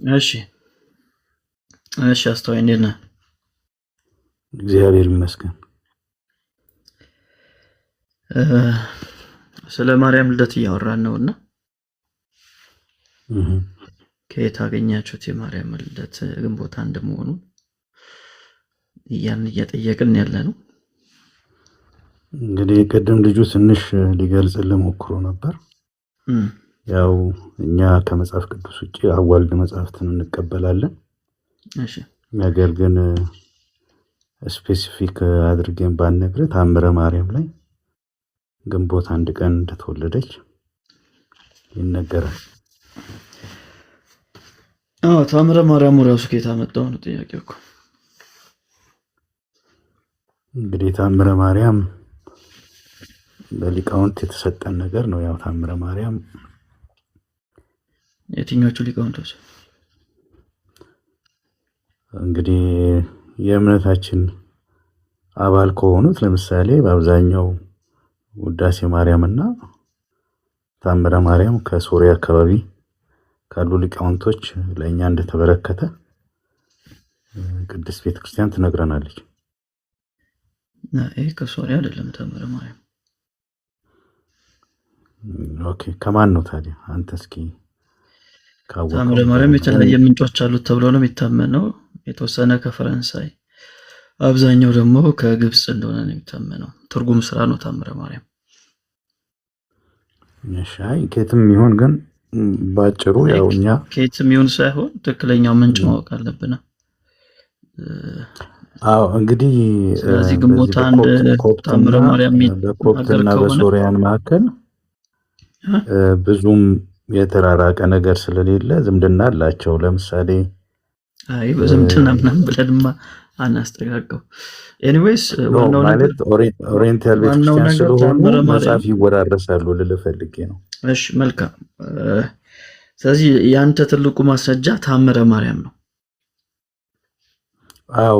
እሺ እሺ፣ አስተዋይ እንዴት ነህ? እግዚአብሔር ይመስገን። ስለ ማርያም ልደት እያወራን ነውና ከየት አገኛችሁት የማርያም ልደት ግንቦት አንድ መሆኑን እየጠየቅን ያለ ነው። እንግዲህ ቅድም ልጁ ትንሽ ሊገልጽልን ሞክሮ ነበር። ያው እኛ ከመጽሐፍ ቅዱስ ውጪ አዋልድ መጽሐፍትን እንቀበላለን። እሺ፣ ነገር ግን ስፔሲፊክ አድርገን ባንነግርህ ታምረ ማርያም ላይ ግንቦት አንድ ቀን እንደተወለደች ይነገራል። ታምረ ማርያም ራሱ ከየት አመጣው ነው ጥያቄው እኮ። እንግዲህ ታምረ ማርያም በሊቃውንት የተሰጠን ነገር ነው። ያው ታምረ ማርያም የትኞቹ ሊቃውንቶች? እንግዲህ የእምነታችን አባል ከሆኑት ለምሳሌ በአብዛኛው ውዳሴ ማርያምና ታምረ ማርያም ከሶሪያ አካባቢ ካሉ ሊቃውንቶች ለእኛ እንደተበረከተ ቅድስት ቤተክርስቲያን ትነግረናለች። ይሄ ከሶሪያ አይደለም ታምረ ማርያም። ኦኬ፣ ከማን ነው ታዲያ? አንተ እስኪ ታምረ ማርያም የተለያየ ምንጮች አሉት ተብሎ ነው የሚታመነው። የተወሰነ ከፈረንሳይ፣ አብዛኛው ደግሞ ከግብጽ እንደሆነ ነው የሚታመነው። ትርጉም ስራ ነው ታምረ ማርያም። እሺ፣ ከየትም ይሁን ግን ባጭሩ ያው እኛ ከየትም ይሁን ሳይሆን ትክክለኛው ምንጭ ማወቅ አለብን። እንግዲህ ስለዚህ ግንቦት አንድ ታምረ ማርያም በኮፕትና በሶሪያን መካከል ብዙም የተራራቀ ነገር ስለሌለ ዝምድና አላቸው። ለምሳሌ በዝምድና ምናምን ብለንማ አናስተጋገው። ኤኒዌይስ ዋናው ነገር ኦሪየንታል ቤተክርስቲያን ስለሆኑ መጽሐፍ ይወራረሳሉ ልልህ ፈልጌ ነው። እሺ፣ መልካም። ስለዚህ ያንተ ትልቁ ማስረጃ ታምረ ማርያም ነው።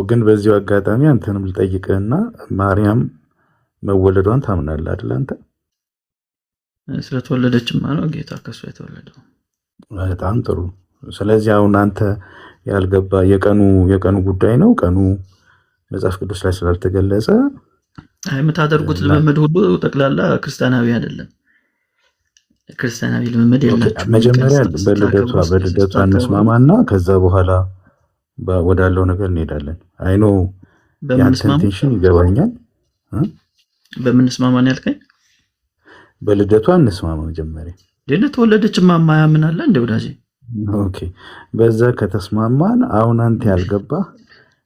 ግን በዚሁ አጋጣሚ አንተንም ልጠይቅህና ማርያም መወለዷን ታምናለህ አይደል? አንተ ስለተወለደችማ ነው ጌታ ከሷ የተወለደው። በጣም ጥሩ። ስለዚህ አሁን አንተ ያልገባ የቀኑ ጉዳይ ነው። ቀኑ መጽሐፍ ቅዱስ ላይ ስላልተገለጸ የምታደርጉት ልምምድ ሁሉ ጠቅላላ ክርስቲያናዊ አይደለም። ክርስቲያናዊ ልምምድ የላችሁ። መጀመሪያ በልደቷ እንስማማና ከዛ በኋላ ወዳለው ነገር እንሄዳለን። አይኖ ያንተ ኢንቴንሽን ይገባኛል። በምንስማማን ያልከኝ? በልደቷ እንስማማ መጀመሪያ። ለተወለደች ማማያ ምን አለ እንደ ወዳጄ? ኦኬ፣ በዛ ከተስማማን አሁን አንተ ያልገባ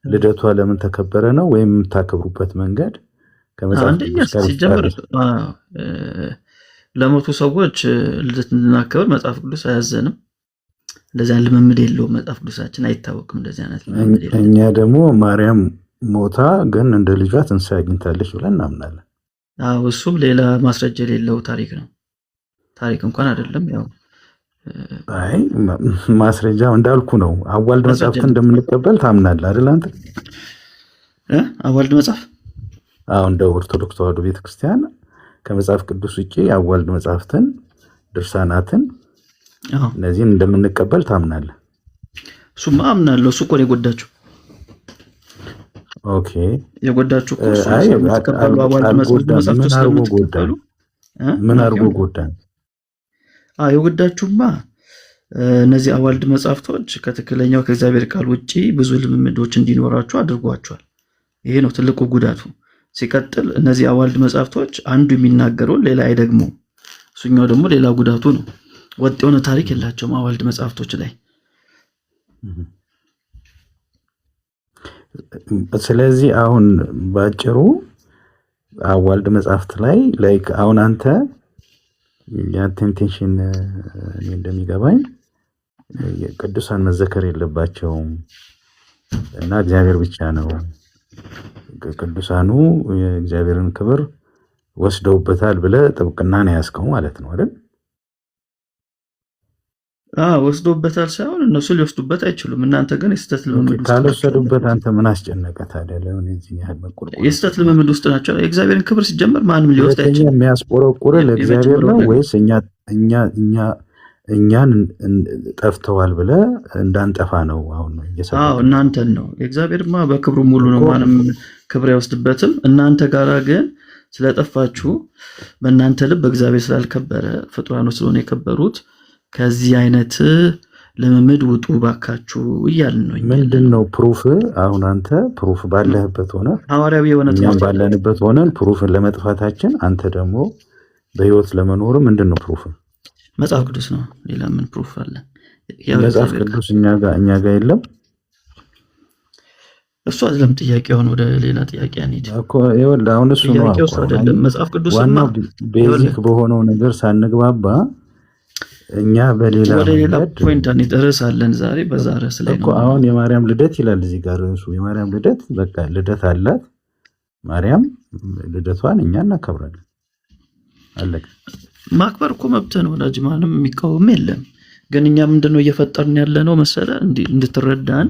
ልደቷ ለምን ተከበረ ነው ወይም የምታከብሩበት መንገድ ከመጽሐፍ ቅዱስ ጋር ሲጀምር ለሞቱ ሰዎች ልደት እንድናከብር መጽሐፍ ቅዱስ አያዘንም። እንደዚህ አይነት ልምምድ የለውም። መጽሐፍ ቅዱሳችን አይታወቅም እንደዚህ አይነት ልምምድ የለውም። እኛ ደግሞ ማርያም ሞታ ግን እንደ ልጇ ትንሣኤ አግኝታለች ብለን እናምናለን። እሱም ሌላ ማስረጃ የሌለው ታሪክ ነው። ታሪክ እንኳን አይደለም። ያው ማስረጃው እንዳልኩ ነው። አዋልድ መጽሐፍትን እንደምንቀበል ታምናለህ አይደል አንተ? አዋልድ መጽሐፍ እንደ ኦርቶዶክስ ተዋሕዶ ቤተክርስቲያን ከመጽሐፍ ቅዱስ ውጪ አዋልድ መጽሐፍትን፣ ድርሳናትን እነዚህን እንደምንቀበል ታምናለህ? እሱማ አምናለሁ። እሱ እኮ ነው የጎዳችሁ። ኦኬ፣ የጎዳችሁ እኮ የምትቀበሉ አዋልድ መጽሐፍቶች ስለምትቀበሉ ምን አድርጎ ጎዳን? የጎዳችሁማ እነዚህ አዋልድ መጽሐፍቶች ከትክክለኛው ከእግዚአብሔር ቃል ውጪ ብዙ ልምምዶች እንዲኖራችሁ አድርጓቸዋል። ይሄ ነው ትልቁ ጉዳቱ። ሲቀጥል እነዚህ አዋልድ መጽሐፍቶች አንዱ የሚናገረውን ሌላ አይደግሙም። እሱኛው ደግሞ ሌላ ጉዳቱ ነው። ወጥ የሆነ ታሪክ የላቸውም አዋልድ መጽሐፍቶች ላይ። ስለዚህ አሁን ባጭሩ አዋልድ መጽሐፍት ላይ አሁን አንተ ያንተ ኢንቴንሽን እንደሚገባኝ ቅዱሳን መዘከር የለባቸውም እና እግዚአብሔር ብቻ ነው፣ ቅዱሳኑ የእግዚአብሔርን ክብር ወስደውበታል ብለህ ጥብቅና ነው ያዝከው ማለት ነው አይደል? ወስዶበታል ሳይሆን እነሱ ሊወስዱበት አይችሉም። እናንተ ግን የስተት ልምምድ ውስጥ ካልወሰዱበት አንተ ምን አስጨነቀ ታዲያ? ለምን እዚህ ያህል መቆርቆር? የስተት ልምምድ ውስጥ ናቸው። የእግዚአብሔርን ክብር ሲጀምር ማንም ሊወስድ አይችልም። የሚያስቆረቁር ለእግዚአብሔር ነው ወይስ እኛ እኛን ጠፍተዋል ብለህ እንዳንጠፋ ነው አሁን እየሰራው። እናንተን ነው። እግዚአብሔርማ በክብሩ ሙሉ ነው፣ ማንም ክብር አይወስድበትም። እናንተ ጋራ ግን ስለጠፋችሁ በእናንተ ልብ እግዚአብሔር ስላልከበረ ፍጡራኑ ስለሆነ የከበሩት ከዚህ አይነት ልምምድ ውጡ ባካችሁ እያልን ነው። ምንድን ነው ፕሩፍ? አሁን አንተ ፕሩፍ ባለህበት ሆነ ሐዋርያዊ የሆነ እኛም ባለንበት ሆነን ፕሩፍን ለመጥፋታችን አንተ ደግሞ በህይወት ለመኖሩ ምንድን ነው ፕሩፍ? መጽሐፍ ቅዱስ ነው። ሌላ ምን ፕሩፍ አለ? መጽሐፍ ቅዱስ እኛ ጋር የለም። እሱ አይደለም ጥያቄውን፣ ወደ ሌላ ጥያቄ አንሄድ እኮ። ይኸውልህ አሁን እሱ ነው አይደለም መጽሐፍ ቅዱስ ዋና ቤዚክ በሆነው ነገር ሳንግባባ እኛ በሌላ ወደ ሌላ ፖይንት አንሄድ። ርዕስ አለን ዛሬ፣ በዛ ርዕስ ላይ ነው። አሁን የማርያም ልደት ይላል እዚህ ጋር ርዕሱ። የማርያም ልደት በቃ ልደት አላት ማርያም። ልደቷን እኛ እናከብራለን። አለቀ። ማክበር እኮ መብት ነው ወዳጅ፣ ማንም የሚቃወም የለም። ግን እኛ ምንድነው እየፈጠርን ያለ ነው መሰለ እንድትረዳን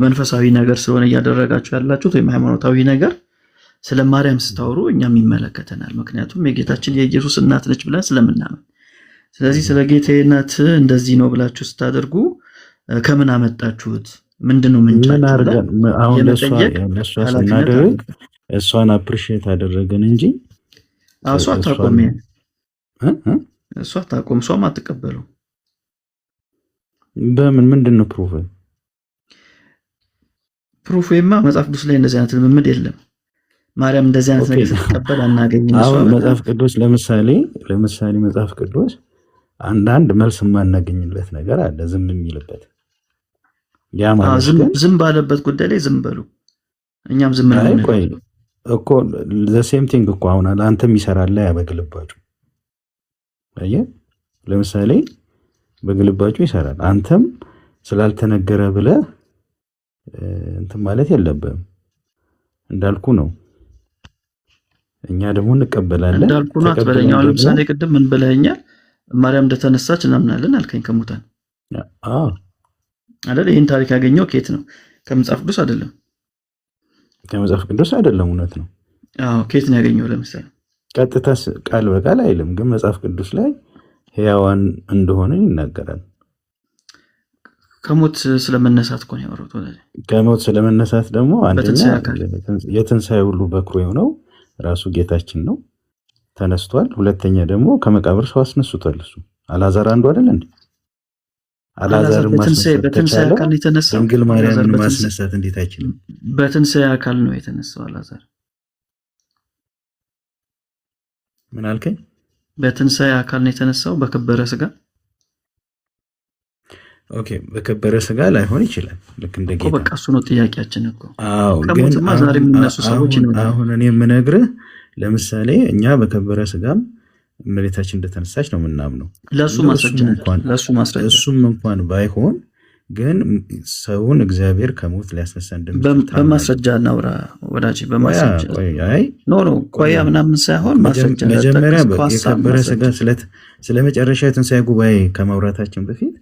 መንፈሳዊ ነገር ስለሆነ እያደረጋችሁ ያላችሁት ወይም ሃይማኖታዊ ነገር ስለ ማርያም ስታወሩ እኛም ይመለከተናል። ምክንያቱም የጌታችን የኢየሱስ እናት ነች ብለን ስለምናምን። ስለዚህ ስለ ጌታዬ እናት እንደዚህ ነው ብላችሁ ስታደርጉ ከምን አመጣችሁት? ምንድነው ምንጫችሁ? አሁን እሷን አፕሪሺየት አደረገን እንጂ እሷ አታቆም፣ እሷ አታቆም፣ እሷም አትቀበለው። በምን ምንድን ነው ፕሩፍ? ፕሩፍማ መጽሐፍ ቅዱስ ላይ እንደዚህ አይነት ልምምድ የለም። ማርያም እንደዚህ አይነት ነገር ስትቀበል አናገኝም። አሁን መጽሐፍ ቅዱስ ለምሳሌ መጽሐፍ ቅዱስ አንዳንድ መልስ የማናገኝለት ነገር አለ፣ ዝም የሚልበት። ያ ማለት ዝም ባለበት ጉዳይ ላይ ዝም በሉ፣ እኛም ዝም ነው እኮ። ዘ ሴም ቲንግ እኮ አሁን አንተም ይሰራል ላይ ያበግልባችሁ። አየህ፣ ለምሳሌ በግልባችሁ ይሰራል። አንተም ስላልተነገረ ብለህ እንትን ማለት የለብህም። እንዳልኩ ነው። እኛ ደግሞ እንቀበላለን። እንዳልኩ ነው አትበለኛው። ለምሳሌ ቅድም ምን ብለኸኛል? ማርያም እንደተነሳች እናምናለን አልከኝ ከሙታን። አዎ አይደል? ይህን ታሪክ ያገኘው ከየት ነው? ከመጽሐፍ ቅዱስ አይደለም። ከመጽሐፍ ቅዱስ አይደለም። እውነት ነው። አዎ ከየት ነው ያገኘው? ለምሳሌ ቀጥታ ቃል በቃል አይልም፣ ግን መጽሐፍ ቅዱስ ላይ ሕያዋን እንደሆነ ይናገራል። ከሞት ስለመነሳት እኮ ነው ያወራሁት። ከሞት ስለመነሳት ደግሞ አንደኛ የትንሣኤ ሁሉ በኩር የሆነው ራሱ ጌታችን ነው፣ ተነስቷል። ሁለተኛ ደግሞ ከመቃብር ሰው አስነስቷል። እሱ አልዓዛር አንዱ አይደል እንዴ? አልዓዛር በትንሣኤ አካል የተነሳው፣ ድንግል ማርያምን ማስነሳት እንዴት አይችልም? በትንሣኤ አካል ነው የተነሳው አልዓዛር። ምን አልከኝ? በትንሣኤ አካል ነው የተነሳው፣ በከበረ ስጋ። ኦኬ፣ በከበረ ስጋ ላይሆን ይችላል። ልክ እንደ ጌታ በቃ እሱ ነው ጥያቄያችን እኮ። አዎ፣ ግን ዛሬ የሚነሱ ሰዎች አሁን እኔ የምነግርህ ለምሳሌ እኛ በከበረ ስጋም እመቤታችን እንደተነሳች ነው የምናምነው። ለሱ ማስረጃ እሱም እንኳን ባይሆን ግን ሰውን እግዚአብሔር ከሞት ሊያስነሳ እንደሚችል በማስረጃ እናውራ ወዳጅ። በማስረጃ ቆያ ምናምን ሳይሆን ማስረጃ። መጀመሪያ የከበረ ስጋ ስለ መጨረሻ የትንሣኤ ጉባኤ ከማውራታችን በፊት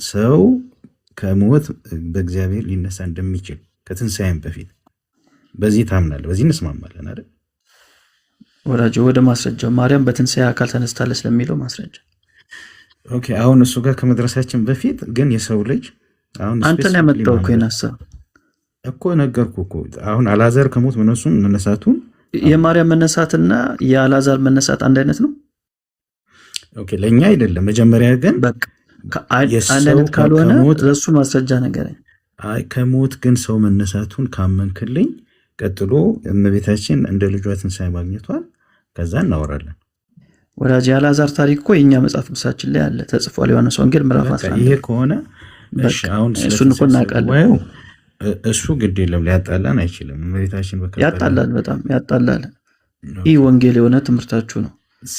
ሰው ከሞት በእግዚአብሔር ሊነሳ እንደሚችል ከትንሣኤም በፊት በዚህ ታምናለህ? በዚህ እንስማማለን አይደል ወዳጅ? ወደ ማስረጃው ማርያም በትንሣኤ አካል ተነስታለች ለሚለው ማስረጃ። ኦኬ፣ አሁን እሱ ጋር ከመድረሳችን በፊት ግን የሰው ልጅ አሁን አንተን ያመጣው እኮ የናሰብ እኮ ነገርኩህ እኮ። አሁን አልዓዛር ከሞት መነሳቱን የማርያም መነሳትና የአልዓዛር መነሳት አንድ አይነት ነው። ኦኬ፣ ለእኛ አይደለም። መጀመሪያ ግን በቃ አንድ አይነት ካልሆነ ለሱ ማስረጃ ነገር። አይ ከሞት ግን ሰው መነሳቱን ካመንክልኝ ቀጥሎ እመቤታችን እንደ ልጇ ትንሣኤ ማግኘቷል፣ ከዛ እናወራለን። ወዳጅ የአልዓዛር ታሪክ እኮ የኛ መጽሐፍ ቅዱሳችን ላይ አለ፣ ተጽፏል። ዮሐንስ ወንጌል ምዕራፍ 11። ይሄ ከሆነ አሁን እሱን እኮ እናውቃለን። እሱ ግድ የለም፣ ሊያጣላን አይችልም። እመቤታችን ያጣላል፣ በጣም ያጣላል። ይህ ወንጌል የሆነ ትምህርታችሁ ነው።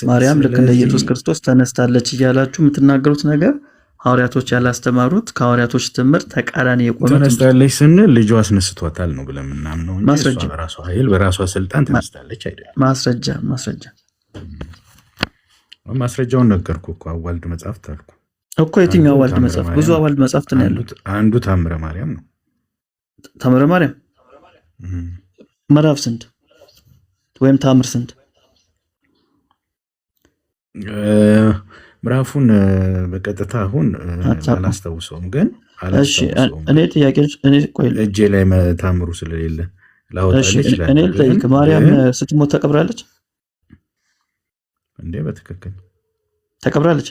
ማርያም ልክ እንደ ኢየሱስ ክርስቶስ ተነስታለች እያላችሁ የምትናገሩት ነገር ሐዋርያቶች ያላስተማሩት ከሐዋርያቶች ትምህርት ተቃራኒ የቆመ ተነስታለች ስንል ልጇ አስነስቷታል ነው ብለን ምናምነው እንጂ እሷ በራሷ ኃይል በራሷ ስልጣን ተነስታለች አይደለም። ማስረጃውን ነገርኩ እኮ። አዋልድ መጽሐፍት አልኩ እኮ። የትኛው አዋልድ መጽሐፍ? ብዙ አዋልድ መጽሐፍት ነው ያሉት። አንዱ ታምረ ማርያም ነው። ታምረ ማርያም ምዕራፍ ስንት ወይም ታምር ስንት? ምዕራፉን በቀጥታ አሁን አላስታውሰውም፣ ግን እኔ ጥያቄ እጄ ላይ ታምሩ ስለሌለ ላወጣልህ ይችላል። እኔ ልጠይቅ፣ ማርያም ስትሞት ተቀብራለች እንዴ? በትክክል ተቀብራለች።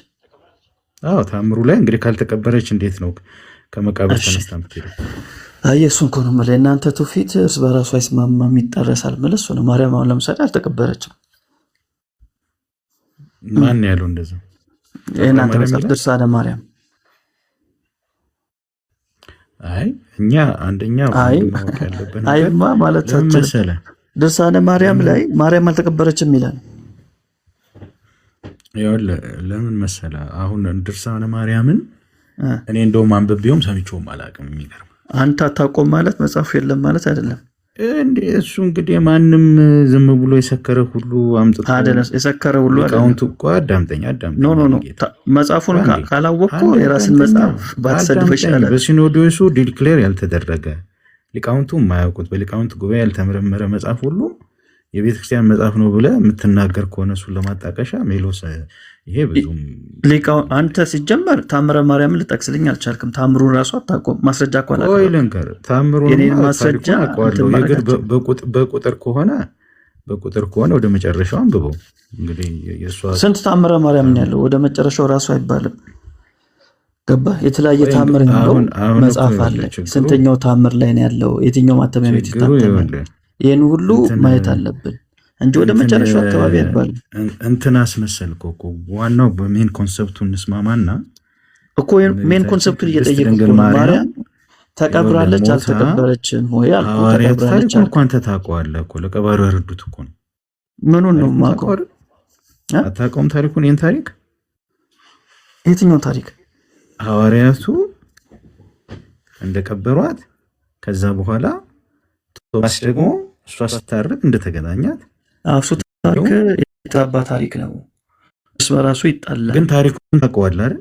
አዎ፣ ታምሩ ላይ እንግዲህ ካልተቀበረች እንዴት ነው ከመቃብር ተነስታ የምትሄደው? እሱን እኮ ነው የምልህ። እናንተ ትውፊት እርስ በራሱ አይስማማም ይጣረሳል የምልህ እሱ ነው። ማርያም አሁን ለምሳሌ አልተቀበረችም። ማን ያለው እንደዛ? እናንተ መጽሐፍ ድርሳነ ማርያም። አይ እኛ አንደኛ ማወቅ ያለብን አይማ ማለት መሰለህ ድርሳነ ማርያም ላይ ማርያም አልተቀበረችም ይላል። ይኸውልህ ለምን መሰለህ አሁን ድርሳነ ማርያምን እኔ እንደውም አንብቤውም ሰምቼውም አላውቅም። የሚገርም አንተ አታውቀውም ማለት መጽሐፉ የለም ማለት አይደለም። እሱ እንግዲህ ማንም ዝም ብሎ የሰከረ ሁሉ አምጥቶ አይደለም። የሰከረ ሁሉ ሊቃውንቱ እኮ አዳምጠኝ ኖ መጽሐፉን ካላወቅኩ የራስን መጽሐፍ ባትሰድብ ይሻላል። በሲኖዶሱ ዲክሌር ያልተደረገ ሊቃውንቱ የማያውቁት በሊቃውንት ጉባኤ ያልተመረመረ መጽሐፍ ሁሉ የቤተክርስቲያን መጽሐፍ ነው ብለህ የምትናገር ከሆነ እሱን ለማጣቀሻ ሜሎስ ይሄ ብዙም አንተ ሲጀመር ታምረ ማርያምን ልጠቅስልኝ አልቻልክም። ታምሩን ራሱ አታውቀውም። ማስረጃ እኮ ልንገር፣ ታምሩን ማስረጃ በቁጥር ከሆነ ወደ መጨረሻው አንብበው። እንግዲህ ስንት ታምረ ማርያም ነው ያለው? ወደ መጨረሻው ራሱ አይባልም። ገባ? የተለያየ ታምር ያለው መጽሐፍ አለ። ስንተኛው ታምር ላይ ነው ያለው? የትኛው ማተሚያ ቤት ይታተማል? ይህን ሁሉ ማየት አለብን እንጂ ወደ መጨረሻው አካባቢ አይባልም። እንትን አስመሰልክ እኮ ዋናው በሜን ኮንሰፕቱ እንስማማና እኮ ሜን ኮንሰፕቱን እየጠየቁ ማርያም ተቀብራለች አልተቀበረችም ወይ አልኩ። ተቀብራለች እኮ አንተ ታውቀዋለህ እኮ ለቀባሪው ያረዱት እኮ ነው። ምኑን ነው የማውቀው? አታውቀውም ታሪኩን? ይህን ታሪክ የትኛው ታሪክ? ሐዋርያቱ እንደቀበሯት ከዛ በኋላ ቶማስ ደግሞ እሷ ስታርቅ እንደተገናኛት እሱ ታሪክ የተባባ ታሪክ ነው። እሱ በራሱ ይጣላል። ግን ታሪኩን ታውቀዋለህ አይደል?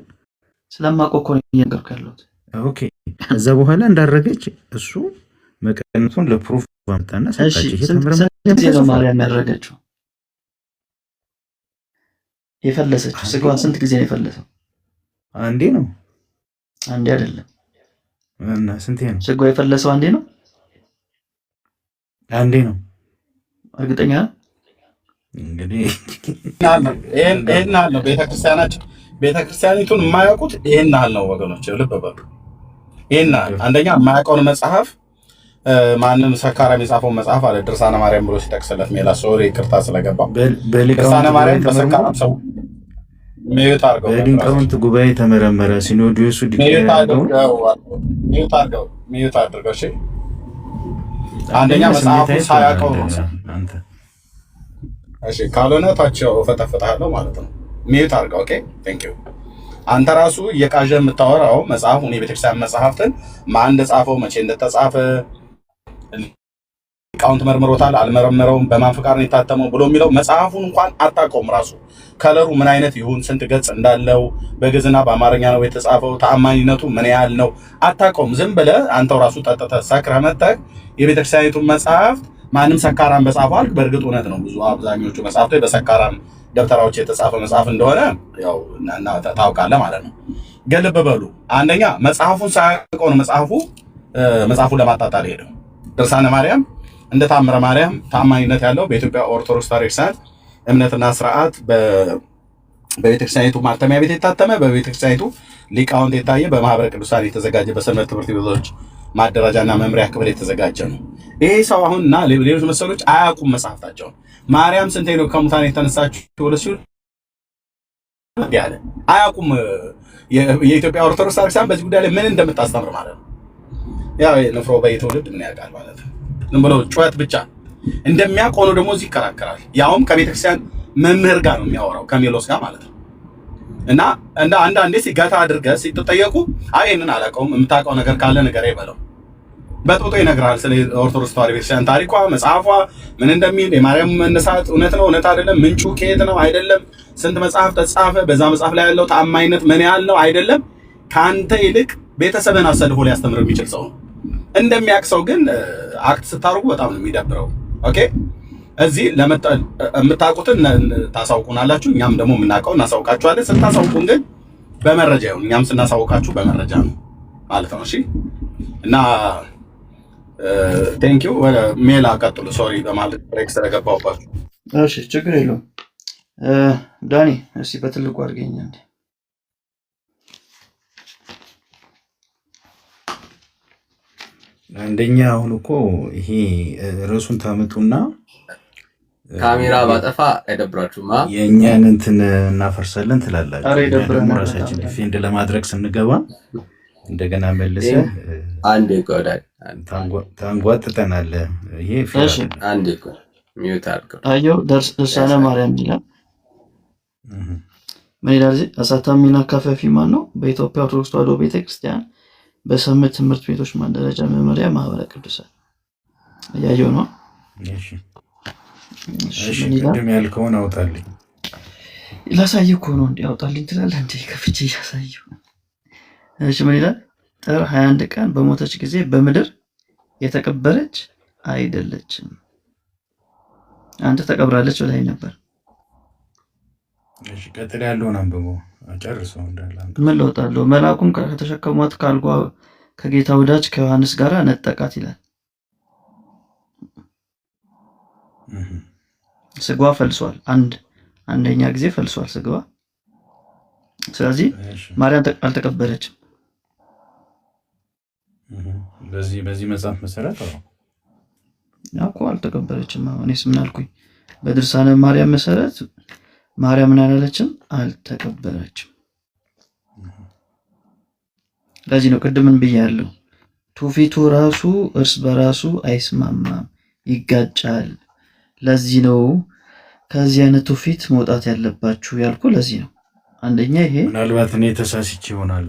ስለማውቀው እኮ ነው እየነገርኩህ ያለሁት። ኦኬ። ከዛ በኋላ እንዳረገች እሱ መቀነቱን ለፕሩፍ ባምጣና ሰጣች። ስንት ጊዜ ነው ማርያም ያደረገችው? የፈለሰችው ስጋዋ ስንት ጊዜ ነው የፈለሰው? አንዴ ነው። አንዴ አይደለም። እና ስንቴ ነው ስጋዋ የፈለሰው? አንዴ ነው። አንዴ ነው። እርግጠኛ እንግዲህ ይሄን አለው ቤተክርስቲያኒቱን የማያውቁት ይሄን ነው ወገኖች፣ ልብ በሉ። ይሄን አንደኛ የማያውቀውን መጽሐፍ ማንም ሰካራም የጻፈው መጽሐፍ አለ ድርሳነ ማርያም ብሎ ሲጠቅስለት ሜላ ሶሪ ይቅርታ ስለገባ ድርሳነ ማርያም በሰካራም ሰው በሊቃውንት ጉባኤ ተመረመረ። ሲኖዶሱ ሚዩት አድርገው። እሺ አንደኛ መጽሐፉ ሳያውቀው ነው። እሺ ካልሆነ ታቸው ፈተፈታለሁ ማለት ነው። ሚዩት አድርገው። ኦኬ ቴንክ ዩ። አንተ ራሱ እየቃዠ የምታወራው መጽሐፉን የቤተክርስቲያን መጽሐፍትን ማን እንደጻፈው መቼ እንደተጻፈ ሊቃውንት መርምሮታል አልመረመረውም በማን ፍቃድ ነው የታተመው ብሎ የሚለው መጽሐፉን እንኳን አታውቀውም። ራሱ ከለሩ ምን አይነት ይሁን ስንት ገጽ እንዳለው በግዕዝና በአማርኛ ነው የተጻፈው ተአማኒነቱ ምን ያህል ነው አታውቀውም። ዝም ብለህ አንተው ራሱ ጠጥተህ ሰክረህ መጥተህ የቤተክርስቲያኒቱን መጽሐፍት ማንም ሰካራም በጻፈው አልክ። በእርግጥ እውነት ነው ብዙ አብዛኞቹ መጽሐፍቶች በሰካራም ደብተራዎች የተጻፈ መጽሐፍ እንደሆነ ያው ታውቃለህ ማለት ነው። ግን ልብ በሉ አንደኛ መጽሐፉን ሳያውቀው ነው መጽሐፉን ለማጣጣል ሄደው ድርሳነ ማርያም እንደ ታምረ ማርያም ታማኝነት ያለው በኢትዮጵያ ኦርቶዶክስ ታሪክሳት እምነትና ስርዓት በቤተክርስቲያኒቱ ማተሚያ ቤት የታተመ በቤተክርስቲያኒቱ ሊቃውንት የታየ በማህበረ ቅዱሳን የተዘጋጀ በሰንበት ትምህርት ቤቶች ማደራጃና መምሪያ ክፍል የተዘጋጀ ነው። ይሄ ሰው አሁንና ሌሎች መሰሎች አያውቁም መጽሐፍታቸውን። ማርያም ስንቴ ነው ከሙታን የተነሳችው ወለሱ ያለ አያውቁም። የኢትዮጵያ ኦርቶዶክስ ታሪክሳት በዚህ ጉዳይ ላይ ምን እንደምታስተምር ማለት ነው። ያው ንፍሮ በየትውልድ ምን ያውቃል ማለት ነው። ዝም ብሎ ጩኸት ብቻ እንደሚያውቅ ሆኖ ደግሞ እዚህ ይከራከራል። ያውም ከቤተክርስቲያን መምህር ጋር ነው የሚያወራው ከሜሎስ ጋር ማለት ነው። እና አንዳንዴ ሲጋታ አድርገህ ሲጠየቁ አይ ይሄንን አላውቀውም የምታውቀው ነገር ካለ ንገረኝ በለው። በጥጦ ይነግራል ስለ ኦርቶዶክስ ተዋሕዶ ቤተክርስቲያን ታሪኳ፣ መጽሐፏ ምን እንደሚል፣ የማርያም መነሳት እውነት ነው እውነት አይደለም፣ ምንጩ ከየት ነው አይደለም፣ ስንት መጽሐፍ ተጻፈ፣ በዛ መጽሐፍ ላይ ያለው ተአማኝነት ምን ያህል ነው አይደለም። ከአንተ ይልቅ ቤተሰብን አሰልፎ ሊያስተምር የሚችል ሰው ነው። እንደሚያውቅ ሰው ግን አክት ስታርጉ በጣም ነው የሚደብረው። ኦኬ እዚህ የምታውቁትን ታሳውቁናላችሁ፣ እኛም ደግሞ የምናውቀው እናሳውቃችኋለን። ስታሳውቁን ግን በመረጃ ይሁን፣ እኛም ስናሳውቃችሁ በመረጃ ነው ማለት ነው። እሺ እና ቴንኪው። ሜላ ቀጥሉ። ሶሪ በማለት ብሬክ ስለገባሁባችሁ። እሺ ችግር የለውም። ዳኒ እስቲ በትልቁ አድርገኝ እንዴ። አንደኛ አሁን እኮ ይሄ ርዕሱን ታመጡና ካሜራ ባጠፋ አይደብራችሁማ? የእኛን እንትን እናፈርሳለን ትላላችሁ። ደግሞ ራሳችን ዲፌንድ ለማድረግ ስንገባ እንደገና መልሰ አንዴ ቆዳይ ታንጓጥጠናለ። ይሄ አንዴ ቆ ሚውት አድርገው አየው። ድርሳነ ማርያም ይላል። ምን ይላል? አሳታሚና ካፈፊ ማን ነው? በኢትዮጵያ ኦርቶዶክስ ተዋሕዶ ቤተክርስቲያን በሰንበት ትምህርት ቤቶች ማደረጃ መመሪያ ማህበረ ቅዱሳን እያየው ነው። እሺ ቅድም ያልከውን አውጣልኝ። ላሳይ እኮ ነው እንዴ? አውጣልኝ ትላለህ እንዴ? ከፍቼ ያሳየው። እሺ ምን ይላል? ጥር 21 ቀን በሞተች ጊዜ በምድር የተቀበረች አይደለችም። አንተ ተቀብራለች ብለኸኝ ነበር። እሺ ቀጥል ያለውን አንብቦ ጨርሰው እንዳለ ምን ለውጣለሁ? መልአኩም ከተሸከሟት ካልጓ ከጌታ ወዳጅ ከዮሐንስ ጋር ነጠቃት ይላል። ስጋዋ ፈልሷል። አንደኛ ጊዜ ፈልሷል ስጋዋ። ስለዚህ ማርያም አልተቀበረችም። በዚህ መጽሐፍ መሰረት እኮ አልተቀበረችም። እኔስ ምን አልኩኝ? በድርሳነ ማርያም መሰረት ማርያም ምን አላለችም? አልተቀበረችም። ለዚህ ነው ቅድም ምን ብያለሁ? ትውፊቱ ራሱ እርስ በራሱ አይስማማም፣ ይጋጫል። ለዚህ ነው ከዚህ አይነት ትውፊት መውጣት ያለባችሁ ያልኩ። ለዚህ ነው አንደኛ ይሄ ምናልባት እኔ ተሳስቼ ይሆናል።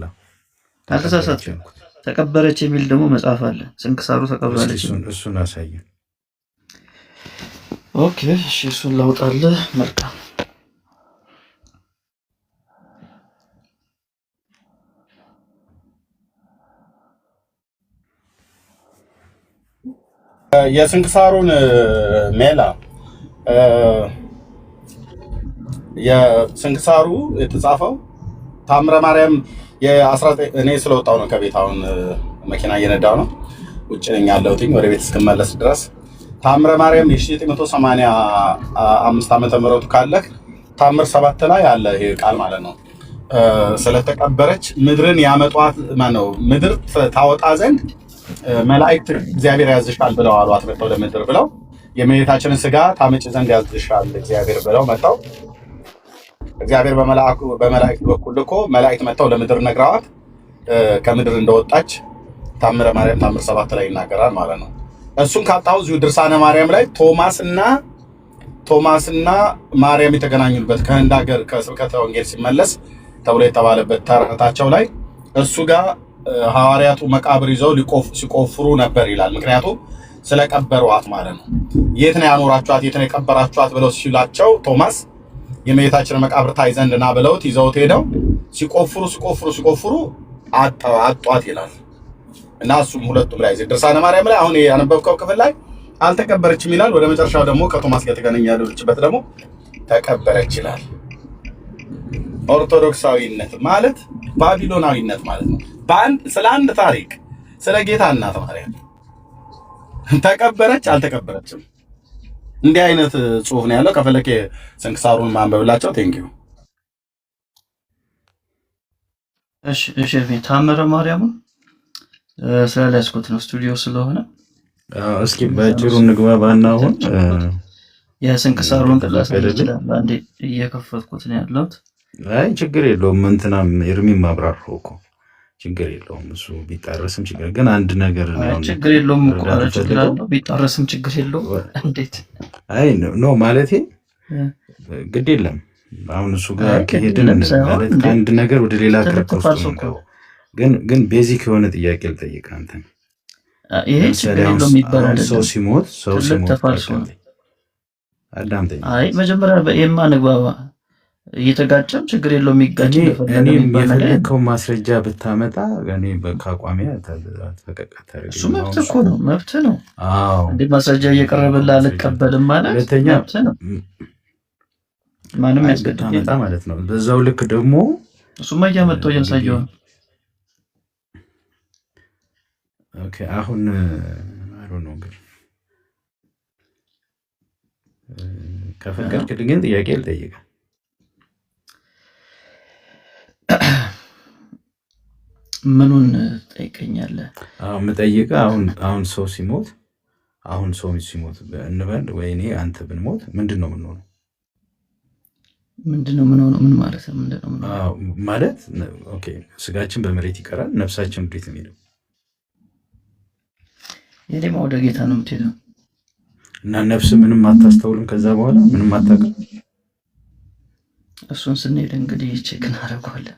አልተሳሳትኩም። ተቀበረች የሚል ደግሞ መጽሐፍ አለ። ስንክሳሩ ተቀብራለች። እሱን አሳየን። ኦኬ እሺ፣ እሱን ላውጣልህ። መልካም የስንክሳሩን ሜላ የስንክሳሩ የተጻፈው ታምረ ማርያም እኔ ስለወጣው ነው ከቤት። አሁን መኪና እየነዳው ነው፣ ውጭ ነኝ ያለሁት ወደ ቤት እስክመለስ ድረስ። ታምረ ማርያም የ1985 ዓመተ ምህረቱ ካለህ ታምር 7 ላይ አለ ይሄ ቃል ማለት ነው። ስለተቀበረች ምድርን ያመጧት ማነው? ምድር ታወጣ ዘንድ መላእክት እግዚአብሔር ያዝሻል ብለው አሏት። መጥተው ለምድር ብለው የእመቤታችንን ስጋ ታመጭ ዘንድ ያዝሻል እግዚአብሔር ብለው መጥተው እግዚአብሔር በመላእክት በኩል ልኮ መላእክት መጥተው ለምድር ነግረዋት ከምድር እንደወጣች ታምረ ማርያም ታምር 7 ላይ ይናገራል ማለት ነው። እሱን ካጣው እዚሁ ድርሳነ ማርያም ላይ ቶማስና ማርያም የተገናኙበት ከህንድ ሀገር ከስብከተ ወንጌል ሲመለስ ተብሎ የተባለበት ተረታቸው ላይ እሱ ጋር ሐዋርያቱ መቃብር ይዘው ሲቆፍሩ ነበር ይላል። ምክንያቱም ስለቀበሯት ማለት ነው። የት ነው ያኖራችኋት? የት ነው የቀበራችኋት ብለው ሲላቸው ቶማስ የእመቤታችንን መቃብር ታይ ዘንድ ና ብለውት ይዘውት ሄደው ሲቆፍሩ አጧት ይላል። እና እሱም ሁለቱም ላይ ድርሳነ ማርያም ላይ አሁን ያነበብከው ክፍል ላይ አልተቀበረችም ይላል። ወደ መጨረሻው ደግሞ ከቶማስ ጋር ተገናኛለችበት ደግሞ ተቀበረች ይላል። ኦርቶዶክሳዊነት ማለት ባቢሎናዊነት ማለት ነው። ስለ አንድ ታሪክ ስለ ጌታ እናት ማርያም ተቀበረች አልተቀበረችም፣ እንዲህ አይነት ጽሑፍ ነው ያለው። ከፈለከ ስንክሳሩን ማንበብላቸው። ቴንኪዩ። እሺ ታምረ ማርያምን ስለላስኩት ነው ስቱዲዮ ስለሆነ እስኪ በአጭሩ እንግባባና አሁን የስንክሳሩን ቅዳሴ ይችላል። አንዴ እየከፈትኩት ነው ያለሁት። አይ ችግር የለውም። እንትናም ኤርሚም አብራራው እኮ ችግር የለውም። እሱ ቢጣረስም ችግር ግን አንድ ነገር ነው። ችግር የለውም እኮ ችግር አለው። ቢጣረስም ችግር የለውም። እንዴት? አይ ኖ ማለቴ ግድ የለም። አሁን እሱ ጋር ከሄድን ማለት አንድ ነገር ወደ ሌላ ክርክር ነው። ግን ቤዚክ የሆነ ጥያቄ ልጠይቅ አንተ። ይሄ ችግር የለውም ይባላል። ሰው ሲሞት ተፋልሶ ነው። አዳምጠኝ። አይ መጀመሪያ በኤማ ንግባባ እየተጋጨም ችግር የለው የሚጋጭ እኔ የፈለግከው ማስረጃ ብታመጣ እኔ ከአቋሚ እሱ መብት እኮ ነው፣ መብት ነው። እንዴ ማስረጃ እየቀረበልህ አልቀበልም ማለት መብት ነው። ማንም ያስገድድ ማለት ነው። በዛው ልክ ደግሞ እሱማ እያመጣው እያሳየው ነው። ኦኬ አሁን አሮ ነው እንግዲህ ከፈቀድክ ግን ጥያቄ ልጠይቅ። ምኑን ጠይቀኛለህ? የምጠይቅህ አሁን ሰው ሲሞት እንበል ወይ እኔ አንተ ብንሞት ምንድን ነው የምንሆነው? ምንድነው ምን ሆነው? ምን ማለት ነው? ምንድነው ማለት? ኦኬ ስጋችን በመሬት ይቀራል፣ ነፍሳችን ወዴት ነው የሚሄደው? የኔማ ወደ ጌታ ነው የምትሄደው። እና ነፍስ ምንም አታስተውልም፣ ከዛ በኋላ ምንም አታውቅም። እሱን ስንሄድ እንግዲህ ቼክ እናደርገዋለን።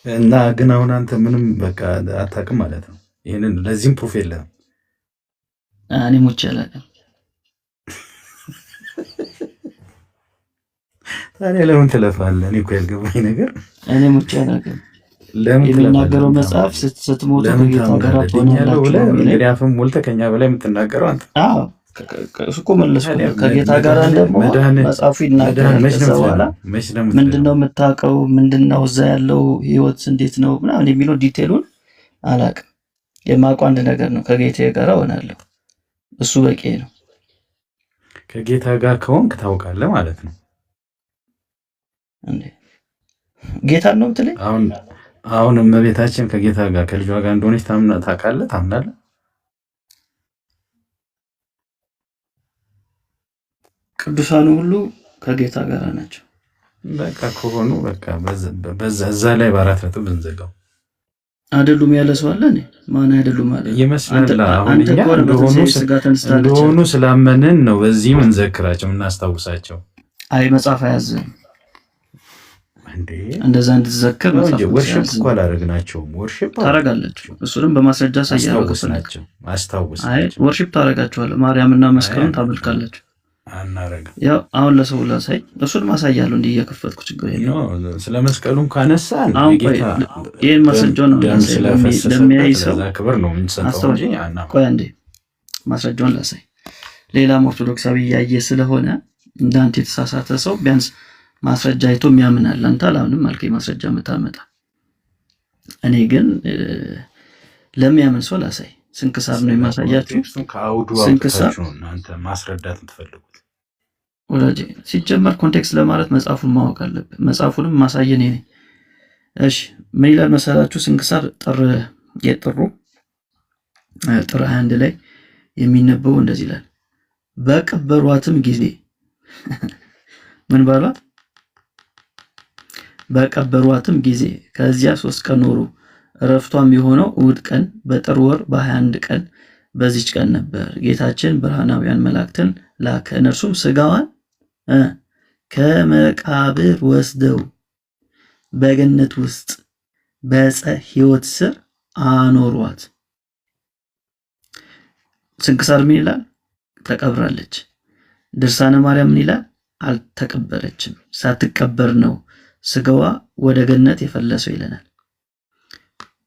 እና ግን አሁን አንተ ምንም በቃ አታውቅም ማለት ነው። ይሄንን ለዚህም ፕሩፍ የለህም። እኔ ሞቼ አላውቅም። ታዲያ ለምን ትለፋለህ? እኔ እኮ ያልገባኝ ነገር እኔ ሞቼ አላውቅም። የሚናገረው መጽሐፍ ስትሞቱ ከጌታ ጋር ትሆናላችሁ ብለህ እንግዲህ አፍም ሞልተህ ከኛ በላይ የምትናገረው አንተ። አዎ እኮ መለስኩ። ከጌታ ጋር ደግሞ መጽሐፉ ይናገራል። ከዛ በኋላ ምንድነው የምታውቀው? ምንድነው እዛ ያለው ህይወት እንዴት ነው ምናምን የሚለው ዲቴሉን አላውቅም። የማውቀው አንድ ነገር ነው፣ ከጌታ ጋር እሆናለሁ። እሱ በቂ ነው። ከጌታ ጋር ከሆንክ ታውቃለህ ማለት ነው። እንዴ ጌታ ነው የምትለኝ? አሁን እመቤታችን ከጌታ ጋር ከልጇ ጋር እንደሆነች ታውቃለህ? ታምናለህ? ቅዱሳኑ ሁሉ ከጌታ ጋር ናቸው። በቃ ከሆኑ በቃ በዛ ላይ በአራት ነጥብ ብንዘጋው አይደሉም ያለ ሰው አለ። ማን አይደሉም ማለት ይመስላል። አሁን እኛ እንደሆኑ ስላመንን ነው በዚህ ምንዘክራቸው እናስታውሳቸው። አይ መጽሐፍ አያዝም እንደዛ እንድትዘክር መጽሐፍ ወርሺፕ እኮ አላደረግናቸውም። ወርሺፕ ታደርጋላችሁ፣ እሱንም በማስረጃ አስታውስናቸው። አይ ወርሺፕ ታደርጋችኋለሁ፣ ማርያምና መስቀሉን ታመልካላችሁ። አናረግም። ያው አሁን ለሰው ላሳይ እሱን ማሳያለሁ እንዲህ እየከፈትኩ ችግር የለውም። ስለ መስቀሉም ካነሳን ይሄን ማስረጃውን ለሚያይ ሰው ክብር ነው የምንሰጠው እንጂ ቆይ አንዴ ማስረጃውን ላሳይ። ሌላም ኦርቶዶክሳዊ እያየ ስለሆነ እንዳንተ የተሳሳተ ሰው ቢያንስ ማስረጃ አይቶ የሚያምናል። አንተ አላምንም አልከኝ ማስረጃ የምታመጣ። እኔ ግን ለሚያምን ሰው ላሳይ። ስንክሳር ነው የማሳያችሁ። ስንክሳር ነው እናንተ ማስረዳት የምትፈልጉት ወላጅ። ሲጀመር ኮንቴክስት ለማለት መጽሐፉን ማወቅ አለብን። መጽሐፉንም ማሳየን እኔ። እሺ ምን ይላል መሰላችሁ? ስንክሳር ጥር 21 ላይ የሚነበው እንደዚህ ይላል። በቀበሯትም ጊዜ ምን ባሏት? በቀበሯትም ጊዜ ከዚያ 3 ቀን ኖሩ። እረፍቷም የሆነው እሑድ ቀን በጥር ወር በ21 ቀን በዚች ቀን ነበር። ጌታችን ብርሃናውያን መላእክትን ላከ። እነርሱም ስጋዋን ከመቃብር ወስደው በገነት ውስጥ በዕፀ ሕይወት ስር አኖሯት። ስንክሳር ምን ይላል? ተቀብራለች። ድርሳነ ማርያም ምን ይላል? አልተቀበረችም፣ ሳትቀበር ነው ስጋዋ ወደ ገነት የፈለሰው ይለናል።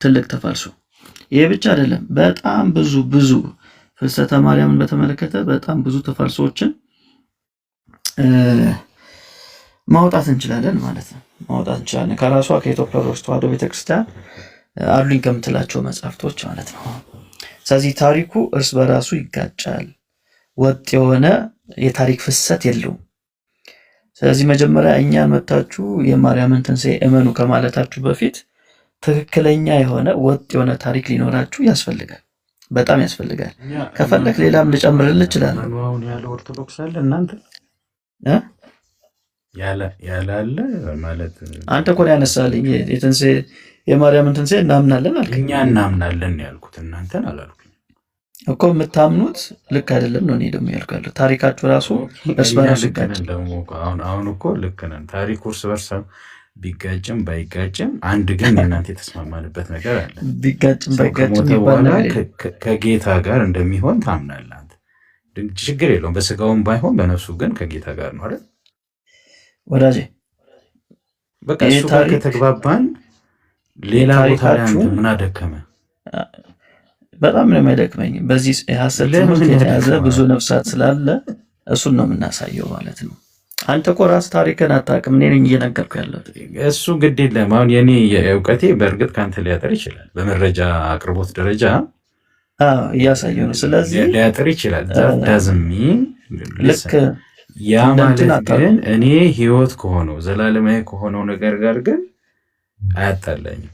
ትልቅ ተፋልሶ። ይሄ ብቻ አይደለም፣ በጣም ብዙ ፍልሰተ ማርያምን በተመለከተ በጣም ብዙ ተፋልሶችን ማውጣት እንችላለን ማለት ነው። ማውጣት እንችላለን ከራሷ ከኢትዮጵያ ኦርቶዶክስ ተዋሕዶ ቤተክርስቲያን አሉኝ ከምትላቸው መጽሐፍቶች ማለት ነው። ስለዚህ ታሪኩ እርስ በራሱ ይጋጫል፣ ወጥ የሆነ የታሪክ ፍሰት የለውም። ስለዚህ መጀመሪያ እኛን መታችሁ የማርያምን ትንሣኤ እመኑ ከማለታችሁ በፊት ትክክለኛ የሆነ ወጥ የሆነ ታሪክ ሊኖራችሁ ያስፈልጋል፣ በጣም ያስፈልጋል። ከፈለክ ሌላም ልጨምርልህ እችላለሁ። አሁን ያለ ኦርቶዶክስ አለ እናንተ ያለ አለ ማለት አንተ እኮ ነው ያነሳልኝ። የትንሣኤ የማርያምን ትንሣኤ እናምናለን አልክ። እኛ እናምናለን ያልኩት እናንተን አላልኩኝ እኮ። የምታምኑት ልክ አይደለም ነው እኔ ደግሞ ያልካለሁ። ታሪካችሁ ራሱ እርስ በራሱ ይጋጫል። አሁን እኮ ልክ ነን። ታሪኩ እርስ በርስ ቢጋጭም ባይጋጭም አንድ ግን እናንተ የተስማማንበት ነገር አለ። ቢጋጭም ባይጋጭም ይባላል ከጌታ ጋር እንደሚሆን ታምናለህ አንተ። ችግር የለውም። በስጋውም ባይሆን በነፍሱ ግን ከጌታ ጋር ነው አይደል? ወዳጄ በቃ እሱ ጋር ከተግባባን ሌላ ቦታ ላይ አንተ ምን አደከመ? በጣም ነው የሚያደክመኝ። በዚህ የሐሰት ትምህርት የተያዘ ብዙ ነፍሳት ስላለ እሱን ነው የምናሳየው ማለት ነው። አንተ እኮ ራስ ታሪክን አታውቅም፣ እኔ ነኝ እየነገርኩህ ያለሁት። እሱ ግድ የለም። አሁን የኔ እውቀቴ በእርግጥ ከአንተ ሊያጠር ይችላል፣ በመረጃ አቅርቦት ደረጃ እያሳየው ነው። ስለዚህ ሊያጠር ይችላል። ዳዝሚ ልክ ያ ማለት ግን እኔ ህይወት ከሆነው ዘላለማዊ ከሆነው ነገር ጋር ግን አያጣላኝም።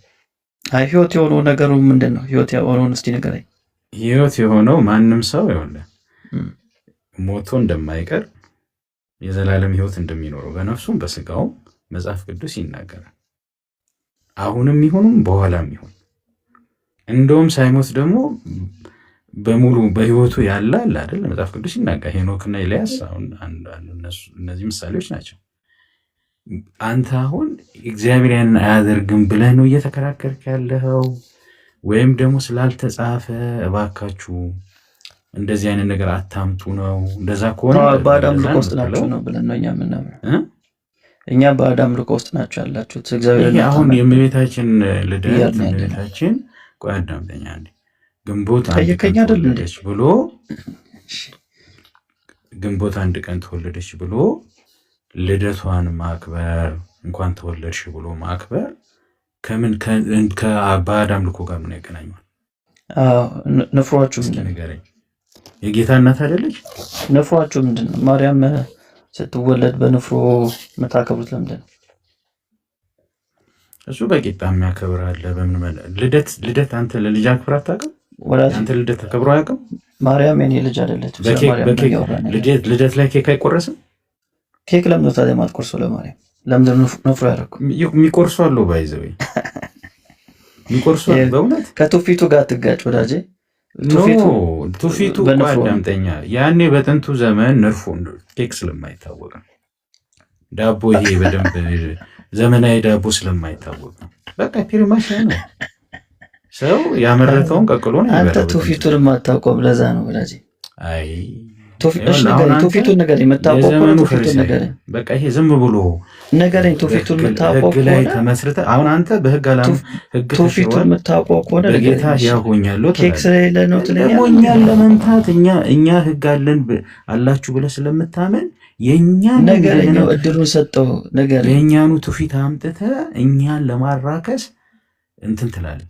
ህይወት የሆነው ነገሩ ምንድን ነው? ህይወት የሆነውን እስቲ ንገረኝ። ህይወት የሆነው ማንም ሰው ይሆናል ሞቶ እንደማይቀር የዘላለም ህይወት እንደሚኖረው በነፍሱም በስጋውም መጽሐፍ ቅዱስ ይናገራል። አሁንም ይሁንም በኋላም ይሁን እንደውም ሳይሞት ደግሞ በሙሉ በህይወቱ ያለ አለ አይደል? መጽሐፍ ቅዱስ ይናገራል። ሄኖክና ኤልያስ አሁን እነዚህ ምሳሌዎች ናቸው። አንተ አሁን እግዚአብሔር ያንን አያደርግም ብለህ ነው እየተከራከርክ ያለኸው ወይም ደግሞ ስላልተጻፈ እባካችሁ እንደዚህ አይነት ነገር አታምጡ ነው? እንደዛ ከሆነ በአዳም ልኮ ውስጥ ናቸው ነው ብለን ነው እኛ የምናምነው። እኛ በአዳም ልኮ ውስጥ ናቸው ያላችሁት። እግዚአብሔር አሁን የእመቤታችን ልደት የእመቤታችን ቆይ አዳምጠኛ እንዴ ግንቦት አንድ ቀን ተወለደች ብሎ ግንቦት አንድ ቀን ተወለደች ብሎ ልደቷን ማክበር እንኳን ተወለድሽ ብሎ ማክበር ከምን በአዳም ልኮ ጋር ምን ያገናኘዋል? ንፍሯችሁ ምንድን ነው? የጌታ እናት አይደለች? ንፍሯችሁ ምንድን ነው? ማርያም ስትወለድ በንፍሮ የምታከብሩት ለምንድን ነው? እሱ በቂጣ የሚያከብር አለ። በምን ልደት አንተ ለልጅ አክብር አታውቅም? አንተ ልደት ተከብሮ አያውቅም? ማርያም የኔ ልጅ አይደለችም። ልደት ላይ ኬክ አይቆረስም? ኬክ ለምን ታዲያ ማትቆርሰው? ለማርያም ለምን ንፍሮ ያደረኩ? የሚቆርሱ አለው ባይዘው የሚቆርሱ በእውነት ከትውፊቱ ጋር ትጋጭ ወዳጄ። ትውፊቱ አዳምጠኛ። ያኔ በጥንቱ ዘመን ንርፎ ኬክ ስለማይታወቅ ነው። ዳቦ ይሄ በደንብ ዘመናዊ ዳቦ ስለማይታወቅ ነው። በቃ ፒርማሽ ነው። ሰው ያመረተውን ቀቅሎ ነው። አንተ ትውፊቱን የማታውቀው ለዛ ነው ወዳጄ። አይ ትውፊቱን ነገር የምታውቀው ትውፊቱን ነገር በቃ ይሄ ዝም ብሎ ነገረኝ። ትውፊቱን የምታውቀው ህግ ላይ ተመስርተ አሁን አንተ በህግ አላም ህግ ትውፊቱን የምታውቀው ከሆነ በጌታ ያሆኛለሁ ኬክ ስለሌለ ነው እኛን ለመምታት እኛ ህግ አለን አላችሁ ብለህ ስለምታመን የእኛን ነገር ነው እድሉን ሰጠው ነገር የእኛኑ ትውፊት አምጥተህ እኛን ለማራከስ እንትን ትላለህ።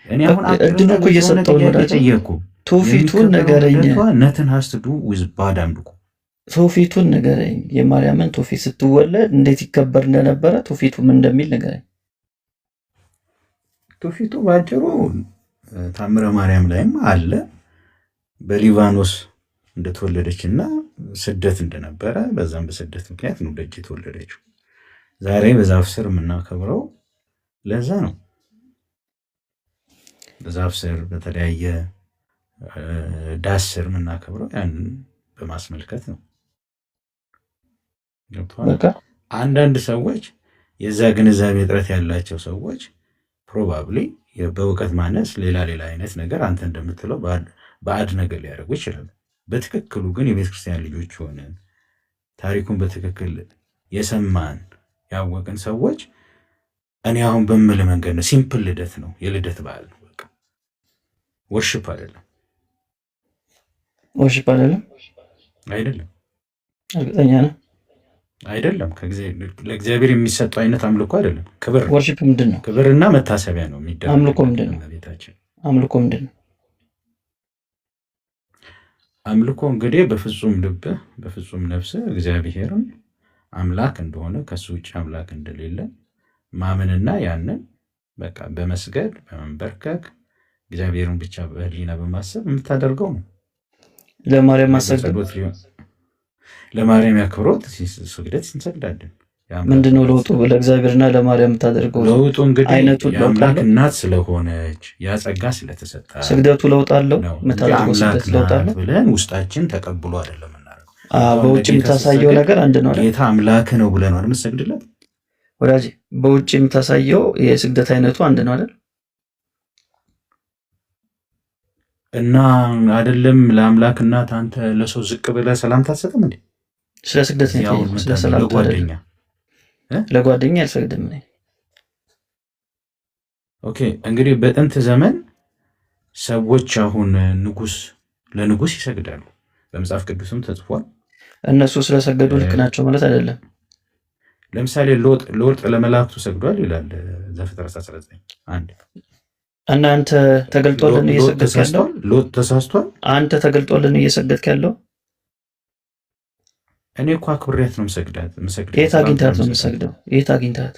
እኔ አሁን እድሉ እኮ እየሰጠው ነው ጠየቅኩ። ትውፊቱን ነገረኝ። ነትን ሀስትዱ ዊዝ ባዳም ልኩ ትውፊቱን ነገረኝ። የማርያምን ትውፊት ስትወለድ እንዴት ይከበር እንደነበረ ትውፊቱ ምን እንደሚል ነገረኝ። ትውፊቱ ባጭሩ ታምረ ማርያም ላይም አለ በሊባኖስ እንደተወለደችና ስደት እንደነበረ በዛም በስደት ምክንያት ነው ደጅ የተወለደችው። ዛሬ በዛፍ ስር የምናከብረው ለዛ ነው። በዛፍ ስር በተለያየ ዳስ ስር የምናከብረው ያንን በማስመልከት ነው። አንዳንድ ሰዎች የዛ ግንዛቤ እጥረት ያላቸው ሰዎች ፕሮባብሊ በእውቀት ማነስ ሌላ አይነት ነገር አንተ እንደምትለው ባዕድ ነገር ሊያደርጉ ይችላሉ። በትክክሉ ግን የቤተክርስቲያን ልጆች ሆነን ታሪኩን በትክክል የሰማን ያወቅን ሰዎች እኔ አሁን በምል መንገድ ነው። ሲምፕል ልደት ነው፣ የልደት በዓል ነው። በቃ ወርሽፕ አይደለም። ወርሽፕ አይደለም። እርግጠኛ ነህ? አይደለም። ለእግዚአብሔር የሚሰጠው አይነት አምልኮ አይደለም። ክብር ወርሺፕ ምንድን ነው? ክብርና መታሰቢያ ነው የሚደረግ። አምልኮ ምንድን ነው? አምልኮ ምንድን ነው? አምልኮ እንግዲህ በፍጹም ልብህ በፍጹም ነፍስህ እግዚአብሔርን አምላክ እንደሆነ ከሱ ውጭ አምላክ እንደሌለ ማመንና ያንን በቃ በመስገድ በመንበርከክ እግዚአብሔርን ብቻ በህሊና በማሰብ የምታደርገው ነው። ለማርያም ማሰገድ ለማርያም ያክብሮት ስግደት እንሰግዳለን። ምንድነው ለውጡ? ለእግዚአብሔርና ለማርያም የምታደርገው ለውጡ እንግዲህ የአምላክ እናት ስለሆነች ያ ጸጋ ስለተሰጣ ስግደቱ ለውጥ አለው። የምታደርገው ስግደት ለውጥ አለው ብለን ውስጣችን ተቀብሎ አይደለም እናደርገው። በውጭ የምታሳየው ነገር አንድ ነው። ጌታ አምላክ ነው ብለን ነው የምንሰግድለት ወዳጅ። በውጭ የምታሳየው የስግደት አይነቱ አንድ ነው አይደል? እና አይደለም ለአምላክ እናት አንተ ለሰው ዝቅ ብለህ ሰላምታ አትሰጥም እንዴ? ስለ ስግደት ነው፣ ስለ ሰላምታ አይደለም። ለጓደኛ አልሰግድም እኔ። ኦኬ እንግዲህ በጥንት ዘመን ሰዎች አሁን ለንጉስ ይሰግዳሉ፣ በመጽሐፍ ቅዱስም ተጽፏል። እነሱ ስለሰገዱ ልክ ናቸው ማለት አይደለም። ለምሳሌ ሎጥ ለመላእክቱ ሰግዷል ይላል ዘፍጥረት 19:1 እና አንተ ተገልጦልን እየሰገድክ ያለው ሎጥ ተሳስቷል። አንተ ተገልጦልን እየሰገድክ ያለው እኔ እኮ አክብሬያት ነው የምሰግዳት። የት አግኝታት ነው የምሰግደው? የት አግኝታት?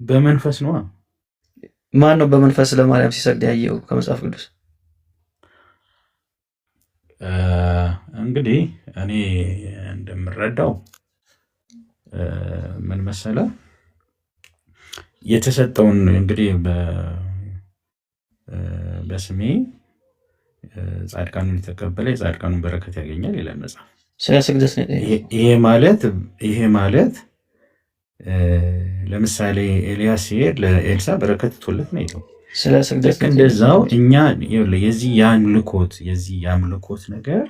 በመንፈስ ነው። ማን ነው በመንፈስ ለማርያም ሲሰግድ ያየው ከመጽሐፍ ቅዱስ? እንግዲህ እኔ እንደምረዳው ምን መሰለ የተሰጠውን እንግዲህ በስሜ ጻድቃኑን የተቀበለ የጻድቃኑን በረከት ያገኛል ይላል መጽሐፍ። ስለ ስግደት ነው። ይሄ ማለት ለምሳሌ ኤልያስ ሲሄድ ለኤልሳ በረከት ትቶለት ነው ይለው። ስለ ስግደት እንደዛው እኛ የዚህ የአምልኮት ነገር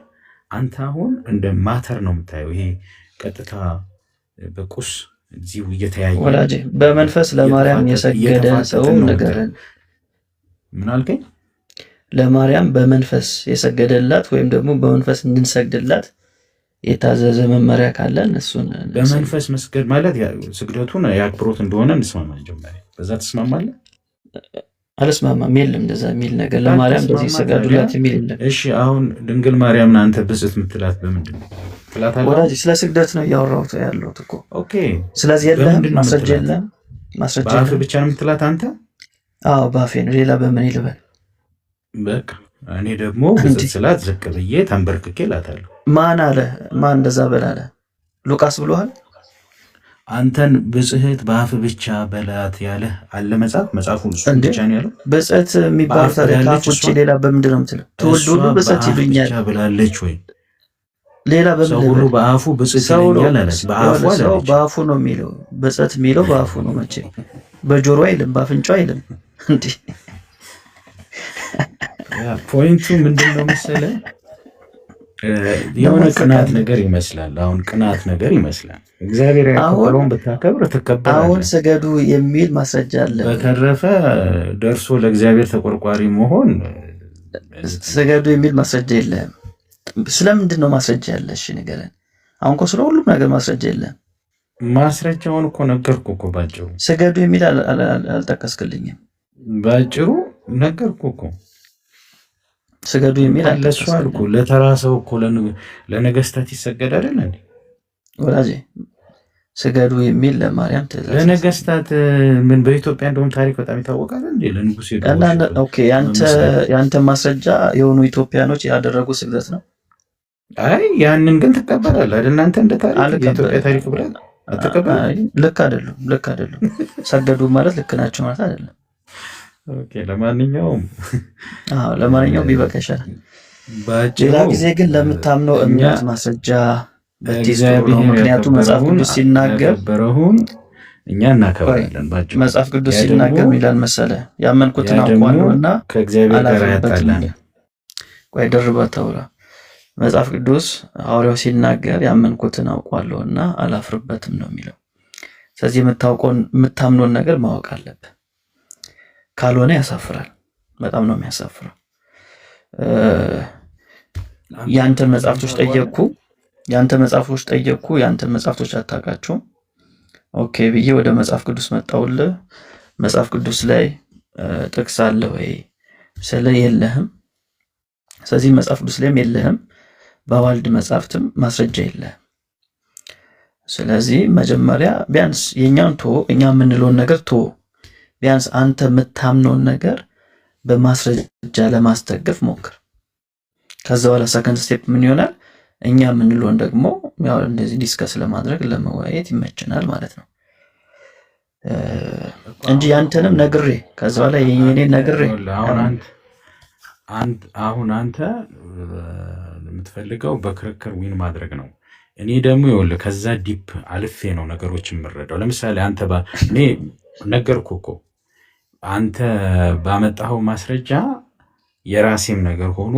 አንተ አሁን እንደ ማተር ነው የምታየው። ይሄ ቀጥታ በቁስ እዚሁ እየተያየ ወላጅ በመንፈስ ለማርያም የሰገደ ሰው ነገርን ምን አልከኝ? ለማርያም በመንፈስ የሰገደላት ወይም ደግሞ በመንፈስ እንድንሰግድላት የታዘዘ መመሪያ ካለን እሱን በመንፈስ መስገድ ማለት ስግደቱን የአክብሮት እንደሆነ እንስማማ። ጀመረ በዛ ትስማማለህ? አልስማማም። የለም እንደዛ የሚል ነገር ለማርያም እንደዚህ ሰጋዱላት የሚል የለም። እሺ አሁን ድንግል ማርያምን አንተ ብጽዕት የምትላት በምንድን ነው? ወላጅ ስለ ስግደት ነው እያወራሁት ያለሁት እኮ። ኦኬ ስለዚህ የለም ማስረጃ የለም። ማስረጃ በአፍ ብቻ ነው የምትላት አንተ? አዎ በአፌ ነው። ሌላ በምን ይልበል? በቃ እኔ ደግሞ ብጽዕት ስላት ዝቅ ብዬ ተንበርክኬ እላታለሁ። ማን አለ? ማን እንደዛ በላለ? ሉቃስ ብሎሃል? አንተን ብጽዕት በአፍ ብቻ በላት ያለ አለ መጽሐፉ እሱ ብቻ ነው ያለው። ብጽዕት የሚባለው ታዲያ ከአፍ ውጭ ሌላ በምንድን ነው የምትለው? ትውልድ ሁሉ ብጽዕት ይሉኛል ብላለች ወይ? ሌላ በምን ሰው ሁሉ በአፉ ብጽዕት ይሉኛል አለች። በአፉ ነው የሚለው። ብጽዕት የሚለው በአፉ ነው። መቼ በጆሮ አይልም፣ በአፍንጫው አይልም። እንዴ ፖይንቱ ምንድነው መሰለህ? የሆነ ቅናት ነገር ይመስላል። አሁን ቅናት ነገር ይመስላል። እግዚአብሔር ያከበረውን ብታከብር ትከበራለህ። አሁን ስገዱ የሚል ማስረጃ አለ። በተረፈ ደርሶ ለእግዚአብሔር ተቆርቋሪ መሆን ስገዱ የሚል ማስረጃ የለም። ስለምንድን ነው ማስረጃ ያለሽ? ንገረን። አሁን እኮ ስለ ሁሉም ነገር ማስረጃ የለም። ማስረጃውን እኮ ነገርኩ እኮ ባጭሩ። ስገዱ የሚል አልጠቀስክልኝም። ባጭሩ ነገርኩ እኮ ስገዱ የሚል ለሱ አልኩ። ለተራ ሰው እኮ ለነገስታት ይሰገድ አይደል እንዴ ወላጄ? ስገዱ የሚል ለማርያም ትእዛዝ ለነገስታት ምን በኢትዮጵያ እንደውም ታሪክ በጣም ይታወቃል እንዴ? ለንጉስ ኦኬ ያንተ ማስረጃ የሆኑ ኢትዮጵያኖች ያደረጉ ስግደት ነው። አይ ያንን ግን ትቀበላለህ አይደል? እናንተ እንደ ታሪክ የኢትዮጵያ ታሪክ ብለህ አትቀበል። ልክ አይደለም። ሰገዱ ማለት ልክ ናቸው ማለት አይደለም። ኦኬ ለማንኛውም ቢበቃ ይሻላል። ሌላ ጊዜ ግን ለምታምነው እምነት ማስረጃ ምክንያቱም መጽሐፍ ቅዱስ ሲናገር እኛ እናከብራለን። መጽሐፍ ቅዱስ ሲናገር ሚላል መሰለ ያመንኩትን አውቃለሁና ከእግዚአብሔር ጋር ያጣላል። ቆይ ደርባ ተውላ መጽሐፍ ቅዱስ ሐዋርያው ሲናገር ያመንኩትን አውቃለሁና አላፍርበትም ነው የሚለው። ስለዚህ የምታምነውን ነገር ማወቅ አለብህ። ካልሆነ ያሳፍራል። በጣም ነው የሚያሳፍረው። ያንተን መጽሐፍቶች ጠየቅኩ፣ ያንተን መጽሐፍቶች አታውቃቸውም። ኦኬ ብዬ ወደ መጽሐፍ ቅዱስ መጣሁልህ። መጽሐፍ ቅዱስ ላይ ጥቅስ አለ ወይ ስለ የለህም። ስለዚህ መጽሐፍ ቅዱስ ላይም የለህም፣ በአዋልድ መጽሐፍትም ማስረጃ የለህም። ስለዚህ መጀመሪያ ቢያንስ የኛን እኛ የምንለውን ነገር ቢያንስ አንተ የምታምነውን ነገር በማስረጃ ለማስደገፍ ሞክር። ከዛ በኋላ ሰከንድ ስቴፕ ምን ይሆናል? እኛ የምንለውን ደግሞ ያው እንደዚህ ዲስከስ ለማድረግ ለመወያየት ይመችናል ማለት ነው እንጂ ያንተንም ነግሬ ከዛ በኋላ የኔን ነግሬ አሁን አንተ የምትፈልገው በክርክር ዊን ማድረግ ነው። እኔ ደግሞ ይኸውልህ ከዛ ዲፕ አልፌ ነው ነገሮችን የምረዳው። ለምሳሌ አንተ እኔ ነገርኩህ እኮ አንተ ባመጣኸው ማስረጃ የራሴም ነገር ሆኖ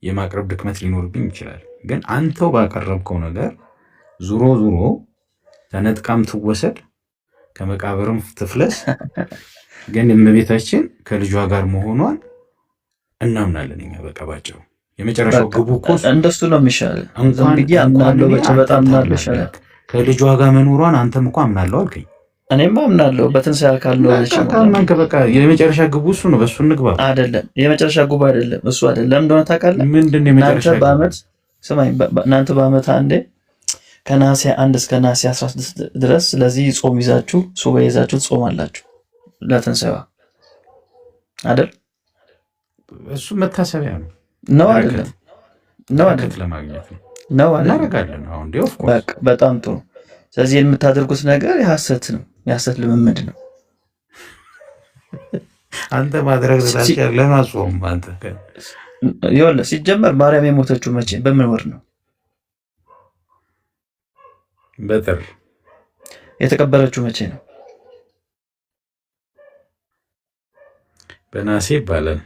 የማቅረብ ድክመት ሊኖርብኝ ይችላል። ግን አንተው ባቀረብከው ነገር ዙሮ ተነጥቃም ትወሰድ ከመቃብርም ትፍለስ፣ ግን እመቤታችን ከልጇ ጋር መሆኗን እናምናለን እኛ። በቃ ባጭሩ የመጨረሻው ግቡ እኮ እንደሱ ነው የሚሻለው። እንኳን ብዬ አምናለሁ፣ በጣም አምናለሁ ይሻላል። ከልጇ ጋር መኖሯን አንተም እኮ አምናለሁ አልከኝ። እኔም አምናለሁ በትንሣኤ አካል ነው አለች። በቃ የመጨረሻ ግቡ እሱ ነው። በሱ እንግባ። አይደለም የመጨረሻ ግቡ አይደለም እሱ አይደለም። ለምን እንደሆነ ታውቃለህ? ምንድን ነው የመጨረሻ ግቡ? በዓመት ስማኝ፣ እናንተ በዓመት አንዴ ከነሐሴ 1 እስከ ነሐሴ 16 ድረስ ስለዚህ ጾም ይዛችሁ ሱባኤ ይዛችሁ ትጾማላችሁ ለትንሣኤዋ አይደል? እሱ መታሰቢያ ነው ነው አይደለም? ነው አይደለም? ለማግኘት ነው ነው አይደል? እናደርጋለን። አሁን እንዴ ኦፍ ኮርስ በጣም ጥሩ። ስለዚህ የምታደርጉት ነገር የሐሰት ነው፣ የሐሰት ልምምድ ነው። አንተ ማድረግ ስላልቻለ ለማጾም አንተ ይኸውልህ፣ ሲጀመር ማርያም የሞተችው መቼ በምን ወር ነው? በጥር። የተቀበረችው መቼ ነው? በነሐሴ ይባላል።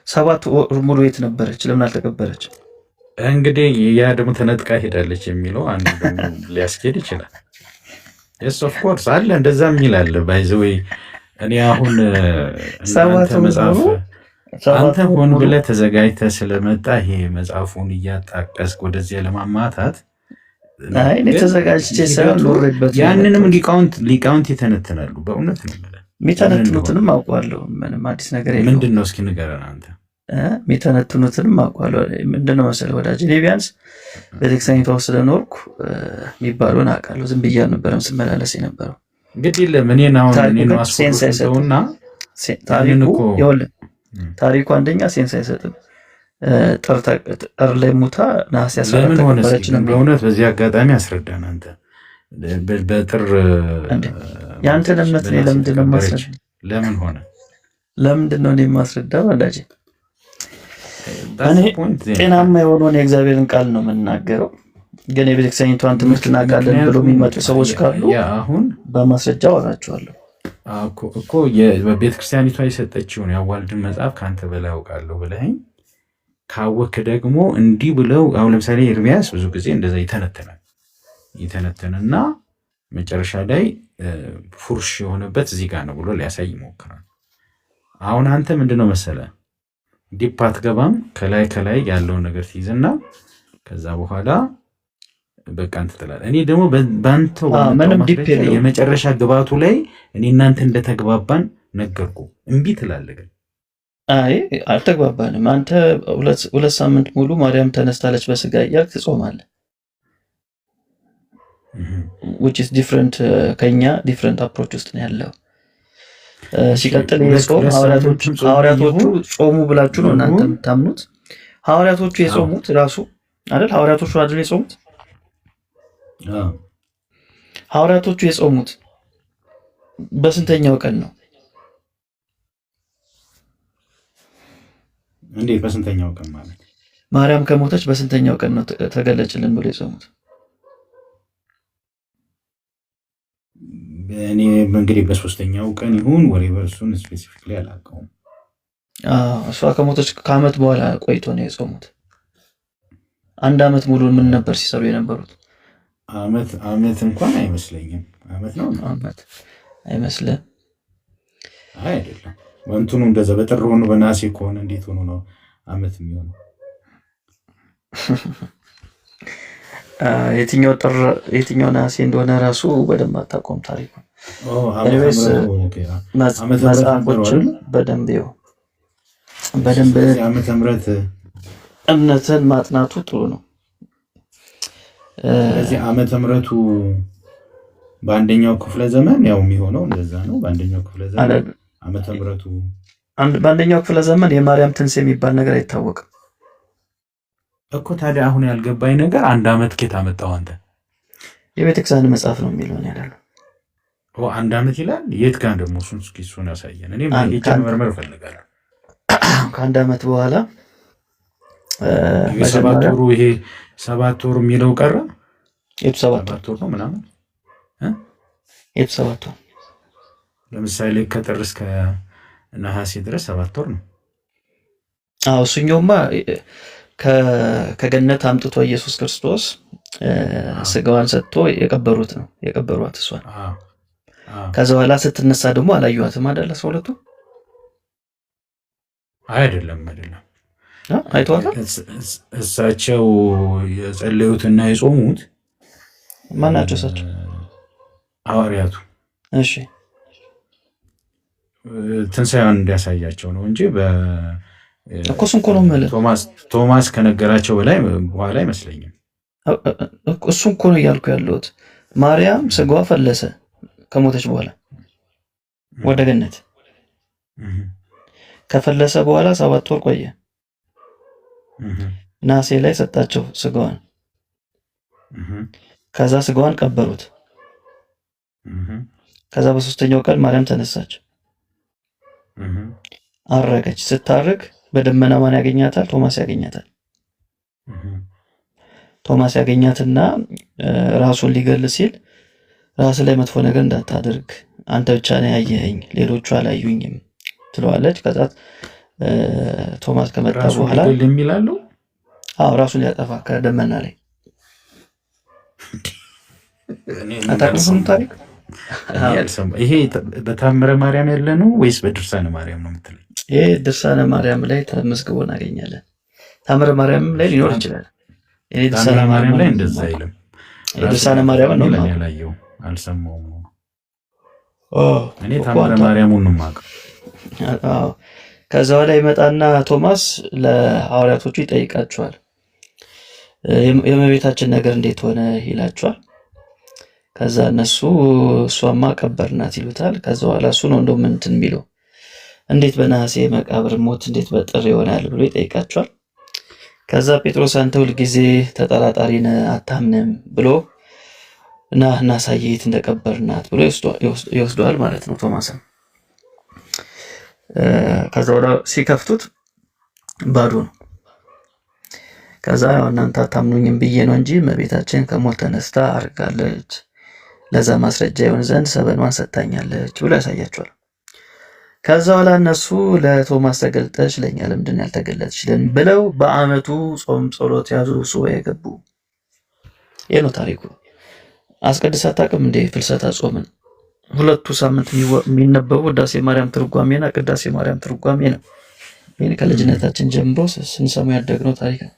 7 ወር ሙሉ የት ነበረች? ለምን አልተቀበረች? እንግዲህ ያ ደግሞ ተነጥቃ ሄዳለች የሚለው አንዱ ደግሞ ሊያስኬድ ይችላል። የስ ኦፍ ኮርስ አለ እንደዛ የሚል አለ። ባይ ዘ ዌይ እኔ አሁን እናንተ መጽሐፍ አንተ ሆን ብለህ ተዘጋጅተህ ስለመጣ ይሄ መጽሐፉን እያጣቀስክ ወደዚያ ለማማታት አይ እኔ ተዘጋጅቼ ሳይሆን ኖሬበት ያንንም ሊቃውንት ይተነትናሉ። በእውነት ነው የሚተነትኑትንም አውቀዋለሁ። ምንም አዲስ ነገር የለውም። ምንድን ነው እስኪ ንገረን አንተ። የሚተነትኑትንም አውቀዋለሁ። ምንድን ነው መሰለህ ወዳጅ፣ እኔ ቢያንስ ቤተክርስቲያኒቷ ውስጥ ስለኖርኩ የሚባለውን አውቃለሁ። ዝም ብዬ አልነበረም ስመላለስ የነበረው። እንግዲህ ለምን አሁን እኔን ማስቆጥተውና ታሪኩ አንደኛ ሴንስ አይሰጥም። ጥር ላይ ሙታ ነሐሴ 14 ተቀበረች ነው። በእውነት በዚህ አጋጣሚ አስረዳን አንተ። በጥር የአንተን እምነት እኔ ለምንድን ነው የማስረዳ? ለምን ሆነ? ለምንድን ነው እኔ የማስረዳው ወዳጄ? እኔ ጤናማ የሆነውን የእግዚአብሔርን ቃል ነው የምናገረው። ግን የቤተክርስቲያኒቷን ትምህርት እናውቃለን ብሎ የሚመጡ ሰዎች ካሉ አሁን በማስረጃ አወራቸዋለሁ እኮ። ቤተክርስቲያኒቷ የሰጠችውን ያዋልድን መጽሐፍ ከአንተ በላይ አውቃለሁ ብለኸኝ ካወክ ደግሞ እንዲህ ብለው አሁን ለምሳሌ ኤርሚያስ ብዙ ጊዜ እንደዛ ይተነትንና መጨረሻ ላይ ፉርሽ የሆነበት እዚህ ጋር ነው ብሎ ሊያሳይ ይሞክራል። አሁን አንተ ምንድነው መሰለ ዲፕ አትገባም። ከላይ ያለውን ነገር ትይዝና ከዛ በኋላ በቃ አንተ ትላለህ። እኔ ደግሞ ባንተው የመጨረሻ ግባቱ ላይ እኔ እናንተ እንደተግባባን ነገርኩ። እምቢ ትላለህ። አይ አልተግባባንም። አንተ 2 ሳምንት ሙሉ ማርያም ተነስታለች በስጋ እያልክ ትጾማለህ። which is different ከኛ different approach ውስጥ ነው ያለው። ሲቀጥል የጾም ሐዋርያቶቹ ጾሙ ብላችሁ ነው እናንተ የምታምኑት። ሐዋርያቶቹ የጾሙት ራሱ አይደል? ሐዋርያቶቹ አይደል የጾሙት? ሐዋርያቶቹ የጾሙት በስንተኛው ቀን ነው? እንዴት በስንተኛው ቀን ማለት? ማርያም ከሞተች በስንተኛው ቀን ነው ተገለጭልን ብሎ የጾሙት? እኔ እንግዲህ በ3ኛው ቀን ይሁን ወሬቨር እሱን ስፔሲፊክሊ አላውቀውም። እሷ ከሞተች ከዓመት በኋላ ቆይቶ ነው የጾሙት። 1 ዓመት ሙሉ ምን ነበር ሲሰሩ የነበሩት? ዓመት እንኳን አይመስለኝም። ዓመት ነው አይመስልም? አይደለም። ወንቱኑ እንደዛ በጥር ሆኖ በነሐሴ ከሆነ እንዴት ሆኖ ነው ዓመት የሚሆነው? የትኛው ነሐሴ እንደሆነ ራሱ በደንብ አታውቀውም ታሪኩ። መጽሐፎችን በደንብ ዓመተ ምሕረት እምነትን ማጥናቱ ጥሩ ነው። ስለዚህ ዓመተ ምሕረቱ በአንደኛው ክፍለ ዘመን ያው የሚሆነው እንደዛ ነው። በአንደኛው ክፍለ ዘመን ዓመተ ምሕረቱ በአንደኛው ክፍለ ዘመን የማርያም ትንሣኤ የሚባል ነገር አይታወቅም እኮ። ታዲያ አሁን ያልገባኝ ነገር 1 ዓመት ኬት አመጣው አንተ? የቤተክርስቲያን መጽሐፍ ነው የሚለው ያለው። 1 ዓመት ይላል። የት ጋር ደግሞ እሱን ያሳየን። እኔ መርመር እፈልጋለሁ። ከ1 ዓመት በኋላ የ7 ወሩ ይሄ 7 ወር የሚለው ቀረ። የቱ 7 ወር ነው ምናምን የቱ 7 ወር? ለምሳሌ ከጥር እስከ ነሐሴ ድረስ 7 ወር ነው። እሱኛውማ ከገነት አምጥቶ ኢየሱስ ክርስቶስ ስጋዋን ሰጥቶ የቀበሯት እሷን። ከዛ በኋላ ስትነሳ ደግሞ አላየኋትም አይደል? 12ቱ አይደለም አይተዋታል። እሳቸው የጸለዩትና የጾሙት ማናቸው? እሳቸው ሐዋርያቱ። እሺ ትንሣኤዋን እንዲያሳያቸው ነው እንጂ እኮ እሱን እኮ ነው የምልህ። ቶማስ ከነገራቸው በላይ በኋላ አይመስለኝም። እሱን እኮ ነው እያልኩ ያለሁት። ማርያም ስጋዋ ፈለሰ ከሞተች በኋላ ወደ ገነት ከፈለሰ በኋላ 7 ወር ቆየ። ነሐሴ ላይ ሰጣቸው ስጋዋን። ከዛ ስጋዋን ቀበሩት። ከዛ በሶስተኛው ቀን ማርያም ተነሳች፣ አረገች። ስታርግ በደመና ማን ያገኛታል? ቶማስ ያገኛታል። ቶማስ ያገኛትና ራሱን ሊገል ሲል ራስ ላይ መጥፎ ነገር እንዳታደርግ አንተ ብቻ ነው ያየኸኝ፣ ሌሎቹ አላዩኝም ትለዋለች። ከዛ ቶማስ ከመጣ በኋላ የሚላለው ራሱን ሊያጠፋ ከደመና ላይ አታውቅም ታሪክ። ይሄ በታምረ ማርያም ያለ ነው ወይስ በድርሳነ ማርያም ነው የምትለኝ? ይሄ ድርሳነ ማርያም ላይ ተመዝግቦ እናገኛለን። ታምረ ማርያም ላይ ሊኖር ይችላል። ይሄ ድርሳነ ማርያም ላይ እንደዛ አይልም። ድርሳነ ማርያም ነው ያላየው፣ አልሰማውም። እኔ ታምረ ማርያሙን ነው የማውቀው። ከዛ በኋላ ይመጣና ቶማስ ለሐዋርያቶቹ ይጠይቃቸዋል። የእመቤታችን ነገር እንዴት ሆነ ይላቸዋል። ከዛ እነሱ እሷማ ቀበርናት ይሉታል። ከዛ በኋላ እሱ ነው እንደውም እንትን የሚለው እንዴት በነሐሴ መቃብር ሞት እንዴት በጥር ይሆናል ብሎ ይጠይቃቸዋል። ከዛ ጴጥሮስ አንተ ሁልጊዜ ተጠራጣሪ ነህ አታምንም ብሎ እና እናሳየህ የት እንደቀበርናት ብሎ ይወስደዋል ማለት ነው ቶማስን። ከዛ ወደ ሲከፍቱት ባዶ ነው። ከዛ እናንተ አታምኑኝም ብዬ ነው እንጂ እመቤታችን ከሞት ተነስታ አርጋለች፣ ለዛ ማስረጃ ይሆን ዘንድ ሰበኗን ሰጥታኛለች ብሎ ያሳያቸዋል። ከዛ በኋላ እነሱ ለቶማስ ተገልጠች ለእኛ ለምንድን ያልተገለጥሽልን ብለው በዓመቱ ጾም ጸሎት ያዙ፣ ሱባዔ ገቡ። ይህ ነው ታሪኩ። አስቀድስ አታውቅም እንዴ? ፍልሰታ ጾምን 2 ሳምንት የሚነበቡ ውዳሴ ማርያም ትርጓሜና ቅዳሴ ማርያም ትርጓሜ ነው። ይህን ከልጅነታችን ጀምሮ ስንሰሙ ያደግነው ታሪክ ነው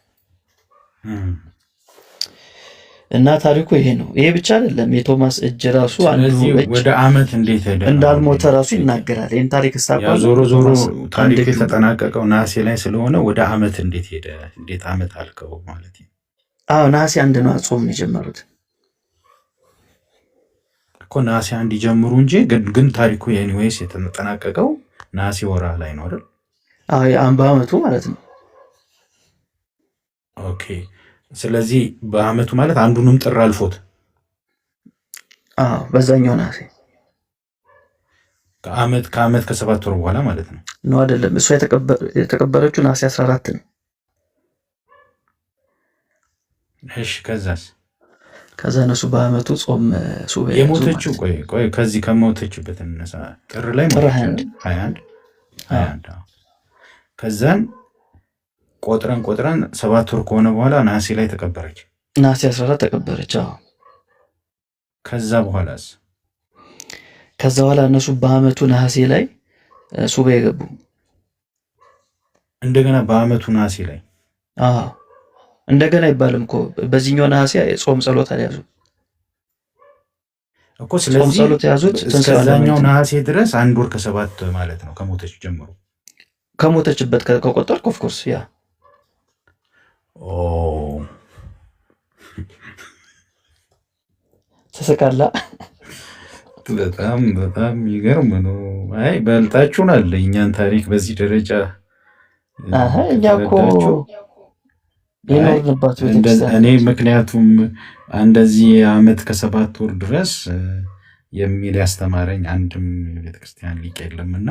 እና ታሪኩ ይሄ ነው። ይሄ ብቻ አይደለም። የቶማስ እጅ ራሱ አንዱ ወደ ዓመት እንዴት ሄደ እንዳልሞተ ራሱ ይናገራል። ይህን ታሪክ ስታውቃለህ? ዞሮ ታሪክ የተጠናቀቀው ነሐሴ ላይ ስለሆነ ወደ ዓመት እንዴት ሄደ? እንዴት ዓመት አልከው ማለት ነው? ነሐሴ 1 ነው ጾም የጀመሩት እኮ ነሐሴ 1 ይጀምሩ እንጂ ግን ታሪኩ ኤኒዌይስ የተጠናቀቀው ነሐሴ ወራ ላይ ነው አይደል? በዓመቱ ማለት ነው። ኦኬ። ስለዚህ በዓመቱ ማለት አንዱንም ጥር አልፎት በዛኛው ነሐሴ ከዓመት ከ7 ወር በኋላ ማለት ነው ነው አይደለም? እሷ የተቀበረችው ነሐሴ 14 ነው። እሺ ከዛስ? ከዛ እነሱ በዓመቱ ጾም ሱባዔ የሞተችው ቆይ ከዚህ ከሞተችበት እንነሳ። ጥር ላይ ጥር 21 ከዛን ቆጥረን 7 ወር ከሆነ በኋላ ነሐሴ ላይ ተቀበረች። ነሐሴ 14 ተቀበረች። ከዛ በኋላስ? ከዛ በኋላ እነሱ በዓመቱ ነሐሴ ላይ ሱባዔ ገቡ። እንደገና በዓመቱ ነሐሴ ላይ እንደገና አይባልም እኮ በዚህኛው ነሐሴ ጾም ጸሎት አልያዙ እኮ። ስለዚህ ጾም ጸሎት ያዙት እስከዛኛው ነሐሴ ድረስ 1 ወር ከ7 ማለት ነው ከሞተች ጀምሮ። ከሞተችበት ከቆጠርክ ኦፍ ኮርስ ያ ተሰቃላ። በጣም የሚገርም ነው። አይ በልጣችሁናል እኛን ታሪክ በዚህ ደረጃ። እኛ እኮ የኖርንባት ቤተክርስቲያን እኔ ምክንያቱም እንደዚህ ዓመት ከ7 ወር ድረስ የሚል ያስተማረኝ አንድም ቤተክርስቲያን ሊቅ የለምና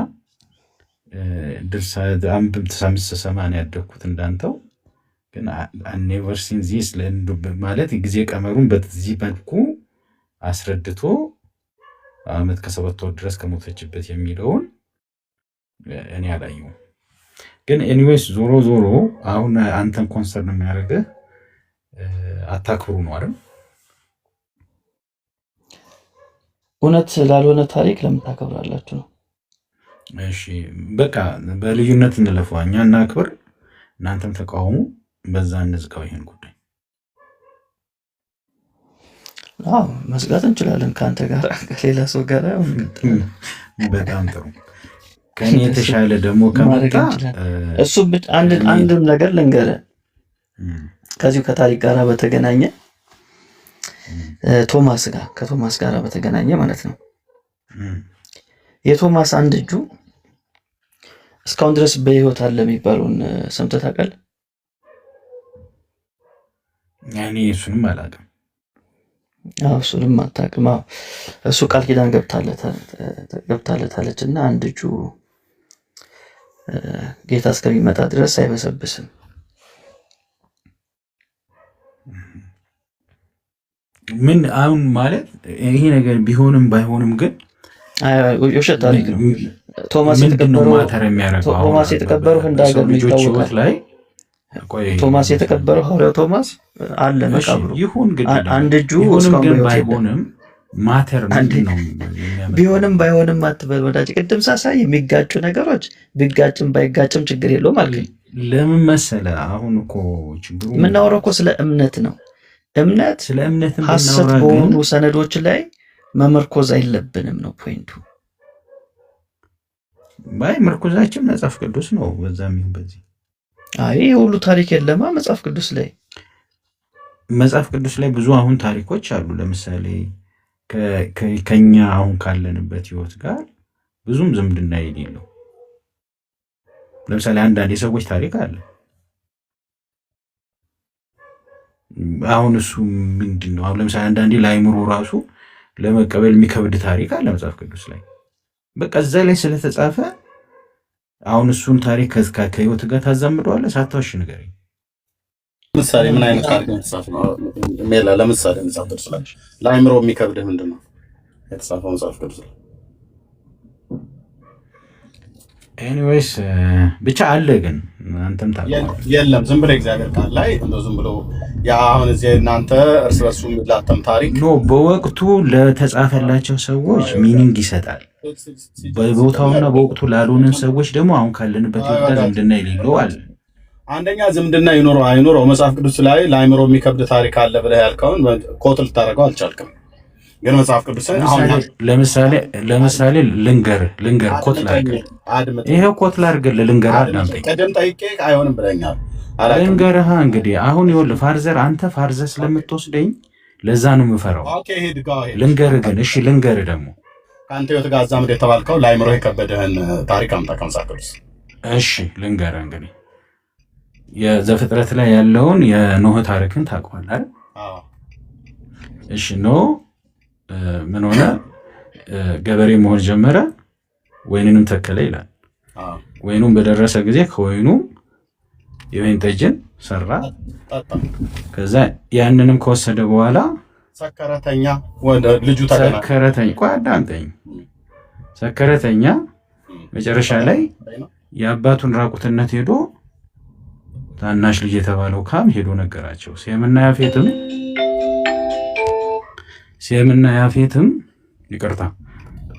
ድርሳን ስሰማ ነው ያደግኩት እንዳንተው። ግን ኔቨር ሲን ዚስ ማለት ጊዜ ቀመሩን በዚህ መልኩ አስረድቶ ዓመት ከ7 ወር ድረስ ከሞተችበት የሚለውን እኔ አላየሁም። ግን ኤኒዌይስ ዞሮ አሁን አንተን ኮንሰርን የሚያደርግህ አታክብሩ ነው አይደል? እውነት ስላልሆነ ታሪክ ለምን ታከብራላችሁ ነው? እሺ በቃ በልዩነት እንለፈው። እኛ እናክብር፣ እናንተም ተቃውሙ። በዛ እንዝጋው ይሄን ጉዳይ። አዎ መዝጋት እንችላለን። ከአንተ ጋር ከሌላ ሰው ጋር በጣም ጥሩ። ከኔ የተሻለ ደግሞ ከመጣ እሱ አንድም ነገር ልንገርህ፣ ከዚሁ ከታሪክ ጋር በተገናኘ ከቶማስ ጋር በተገናኘ ማለት ነው። የቶማስ አንድ እጁ እስካሁን ድረስ በሕይወት አለ የሚባለውን ሰምተህ ታውቃለህ? እኔ እሱንም አላውቅም። እሱንም አታውቅም? እሱ ቃል ኪዳን ገብታለታለች እና አንድ እጁ ጌታ እስከሚመጣ ድረስ አይበሰብስም። ምን አሁን ማለት ይሄ ነገር ቢሆንም ባይሆንም ግን የውሸት ታሪክ ነው። ቶማስ የተቀበረው ህንድ ሀገር ነው ይታወቃል። ቶማስ የተቀበረው ሐዋርያው ቶማስ አለ መቃብሩ። አንድ እጁ ባይሆንም ማተር ነው። ቢሆንም ባይሆንም አትበል ወዳጅ። ቅድም ሳሳይ የሚጋጩ ነገሮች ቢጋጭም ባይጋጭም ችግር የለውም አልከኝ። ለምን መሰለህ? አሁን እኮ ችግሩ የምናወራው እኮ ስለ እምነት ነው። እምነት ሐሰት በሆኑ ሰነዶች ላይ መመርኮዝ አይለብንም ነው ፖይንቱ። ባይ መርኮዛችን መጽሐፍ ቅዱስ ነው። በዛም ይሁን በዚህ ሁሉ ታሪክ የለማ መጽሐፍ ቅዱስ ላይ ብዙ አሁን ታሪኮች አሉ። ለምሳሌ ከኛ አሁን ካለንበት ህይወት ጋር ብዙም ዝምድና የሌለው ለምሳሌ አንዳንድ የሰዎች ታሪክ አለ። አሁን እሱ ምንድን ነው? አሁን ለምሳሌ አንዳንዴ ለአይምሮ ራሱ ለመቀበል የሚከብድ ታሪክ አለ መጽሐፍ ቅዱስ ላይ። በቃ እዛ ላይ ስለተጻፈ አሁን እሱን ታሪክ ከህይወት ጋር ታዛምደዋለህ። ሳታውሽ ንገረኝ። ለምሳሌ ምን አይነት ታሪክ ነው የተጻፈው? ለምሳሌ መጽሐፍ ቅዱስ ላይ ለአይምሮ የሚከብድህ ምንድን ነው የተጻፈው መጽሐፍ ቅዱስ ላይ? ኤኒዌይስ ብቻ አለ። ግን አንተም የለም ዝም ብሎ እግዚአብሔር ቃል ላይ ዝም ብሎ አሁን እዚህ እናንተ እርስ በርሱ የሚላተም ታሪክ ኖ፣ በወቅቱ ለተጻፈላቸው ሰዎች ሚኒንግ ይሰጣል። በቦታውና በወቅቱ ላልሆንን ሰዎች ደግሞ አሁን ካለንበት ይወጣ ዝምድና የሌለው አለ። አንደኛ ዝምድና ይኖረው አይኖረው መጽሐፍ ቅዱስ ላይ ለአይምሮ የሚከብድ ታሪክ አለ ብለህ ያልከውን ኮት ልታደርገው አልቻልክም። ግን መጽሐፍ ቅዱስ ለምሳሌ ልንገር ኮት ላድርግልህ። ይሄው ኮት ላድርግልህ ልንገር። አዳምጠኝ። ቀደም ጠይቄ አይሆንም ብለኛል። ልንገርህ እንግዲህ አሁን ይኸውልህ ፋርዘር፣ አንተ ፋርዘር ስለምትወስደኝ ለዛ ነው የምፈራው። ልንገርህ ግን እሺ፣ ልንገርህ ደግሞ ከአንተ ህይወት ጋር አዛምድ የተባልከው ለአይምሮ የከበደህን ታሪክ አምጣ ከመጽሐፍ ቅዱስ። እሺ ልንገርህ እንግዲህ የዘፍጥረት ላይ ያለውን የኖህ ታሪክን ታውቀዋለህ አይደል? እሺ ኖህ ምን ሆነ? ገበሬ መሆን ጀመረ፣ ወይንንም ተከለ ይላል። ወይኑም በደረሰ ጊዜ ከወይኑ የወይን ጠጅን ሰራ። ከዛ ያንንም ከወሰደ በኋላ ሰከረተኛ ወደ ልጁ ሰከረተኛ መጨረሻ ላይ የአባቱን ራቁትነት ሄዶ ታናሽ ልጅ የተባለው ካም ሄዶ ነገራቸው። ሴምና ያፌትም ይቅርታ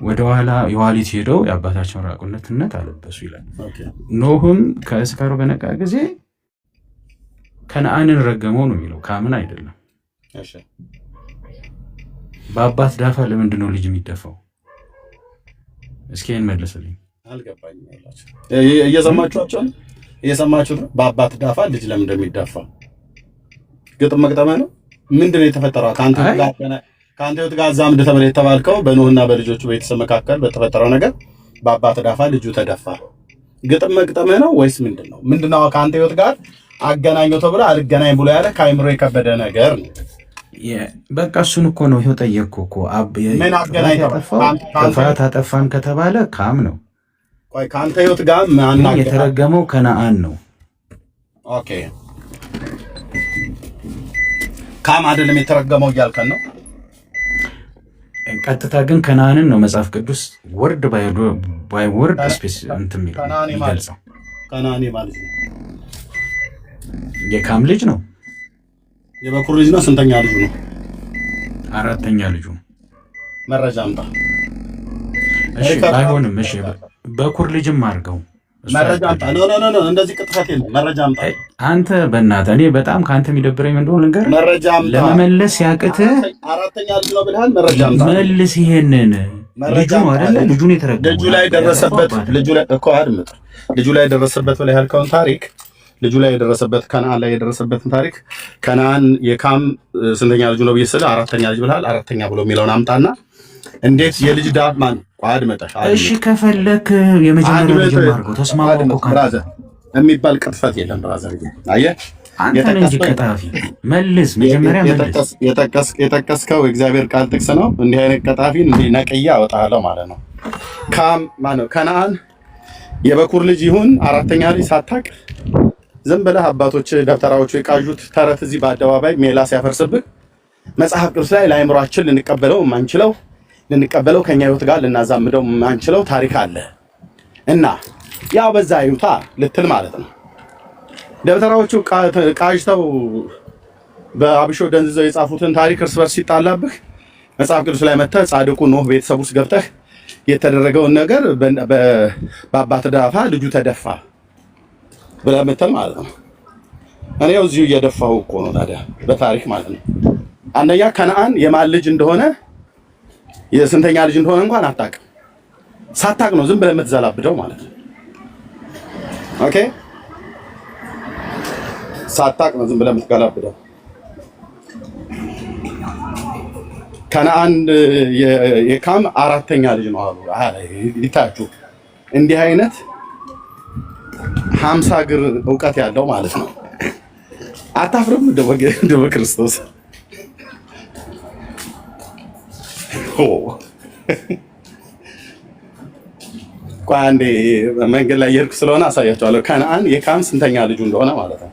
ወደኋላ የኋሊት ሄደው የአባታቸውን ራቁትነት አለበሱ ይላል። ኖህም ከስካሩ በነቃ ጊዜ ከነአንን ረገመው ነው የሚለው፣ ካምን አይደለም። በአባት ዳፋ ለምንድን ነው ልጅ የሚደፋው? እስኪ እንመልስልኝ። አልገባኝም። እየሰማችሁ ነው? በአባት ዳፋ ልጅ ለምን እንደሚደፋ ግጥም መግጠሚያ ነው። ምንድን ነው የተፈጠረው? ከአንተ ህይወት ጋር አዛምድ ተብለህ የተባልከው በኖህና በልጆቹ ቤተሰብ መካከል በተፈጠረው ነገር በአባት ዳፋ ልጁ ተደፋ። ግጥም መግጠሚያ ነው ወይስ ምንድን ነው? ምንድነው ከአንተ ህይወት ጋር አገናኘው ተብሎ አልገናኝ ብሎ ያለ ከአይምሮ የከበደ ነገር ነው። በቃ እሱን እኮ ነው ይኸው ጠየቅኩ እኮ። ምን አገናኝ? ጥፋት አጠፋን ከተባለ ካም ነው። ቆይ ከአንተ ህይወት ጋር የተረገመው ከነአን ነው። ኦኬ ካም አይደለም የተረገመው እያልከን ነው? ቀጥታ ግን ከነአንን ነው መጽሐፍ ቅዱስ ወርድ ባይ ወርድ ስፔስ እንትን የሚገልጸው። ከነአን ማለት ነው የካም ልጅ ነው። የበኩር ልጅ ነው። ስንተኛ ልጁ ነው? አራተኛ ልጁ። መረጃ አምጣ። እሺ ባይሆንም እሺ በኩር ልጅም አድርገው መረጃ አምጣ። ኖ እንደዚህ ቅጥፈት የለም። መረጃ አምጣ። አንተ በእናትህ እኔ በጣም ከአንተ የሚደብረኝ ምን እንደሆነ ልንገርህ። መረጃ አምጣ። ለመመለስ ያቅትህ አራተኛ ልጅ ነው ብለሃል። መረጃ አምጣ። መልስ። ይሄንን ልጁ ነው አይደለ? ልጁን የተረገመው ልጁ ላይ ደረሰበት። ልጁ ላይ እኮ አድምጥ። ልጁ ላይ ደረሰበት ብለህ ያልከውን ታሪክ ልጁ ላይ የደረሰበት ከነዓን ላይ የደረሰበትን ታሪክ ከነዓን የካም ስንተኛ ልጁ ነው ብዬ ስለ አራተኛ ልጅ ብለሃል። አራተኛ ብሎ የሚለውን አምጣና እንዴት የልጅ ዳር ማን አድመጣሽ? እሺ ከፈለክ የመጀመሪያ ልጅ አድርገው ተስማሙ። ብራዘር የሚባል ቅጥፈት የለም። ብራዘር አየህ፣ አንተ ነህ እንጂ ቀጣፊ። መልስ፣ መጀመሪያ መልስ። የጠቀስከው የእግዚአብሔር ቃል ጥቅስ ነው። እንዲህ አይነት ቀጣፊን እንዲህ ነቅዬ አወጣለሁ ማለት ነው። ካም ማነው ከነዓን የበኩር ልጅ ይሁን አራተኛ ልጅ ሳታቅ ዝም ብለህ አባቶች ደብተራዎቹ የቃዡት ተረት እዚህ በአደባባይ ሜላ ሲያፈርስብህ መጽሐፍ ቅዱስ ላይ ለአእምሯችን ልንቀበለው ከኛ ህይወት ጋር ልናዛምደው ማንችለው ታሪክ አለ እና ያው በዛ ይውታ ልትል ማለት ነው። ደብተራዎቹ ቃዥተው በአብሾ ደንዝዘው የጻፉትን ታሪክ እርስ በርስ ሲጣላብህ መጽሐፍ ቅዱስ ላይ መጥተህ ጻድቁ ኖህ ቤተሰብ ውስጥ ገብተህ የተደረገውን ነገር በአባት ዳፋ ልጁ ተደፋ ብለህ ምትል ማለት ነው። እኔ ያው እዚሁ እየደፋሁ እኮ ነው ታዲያ በታሪክ ማለት ነው። አንደኛ ከነዓን የማን ልጅ እንደሆነ የስንተኛ ልጅ እንደሆነ እንኳን አታውቅም። ሳታውቅ ነው ዝም ብለህ የምትዘላብደው ማለት ነው። ኦኬ፣ ሳታውቅ ነው ዝም ብለህ የምትገላብደው። ከነዓን የካም አራተኛ ልጅ ነው አሉ። ይታያችሁ እንዲህ አይነት 50 እግር እውቀት ያለው ማለት ነው። አታፍርም? እንደ በክርስቶስ ቆይ አንዴ መንገድ ላይ እየሄድኩ ስለሆነ አሳያቸዋለሁ። ከነዓን የካም ስንተኛ ልጁ እንደሆነ ማለት ነው።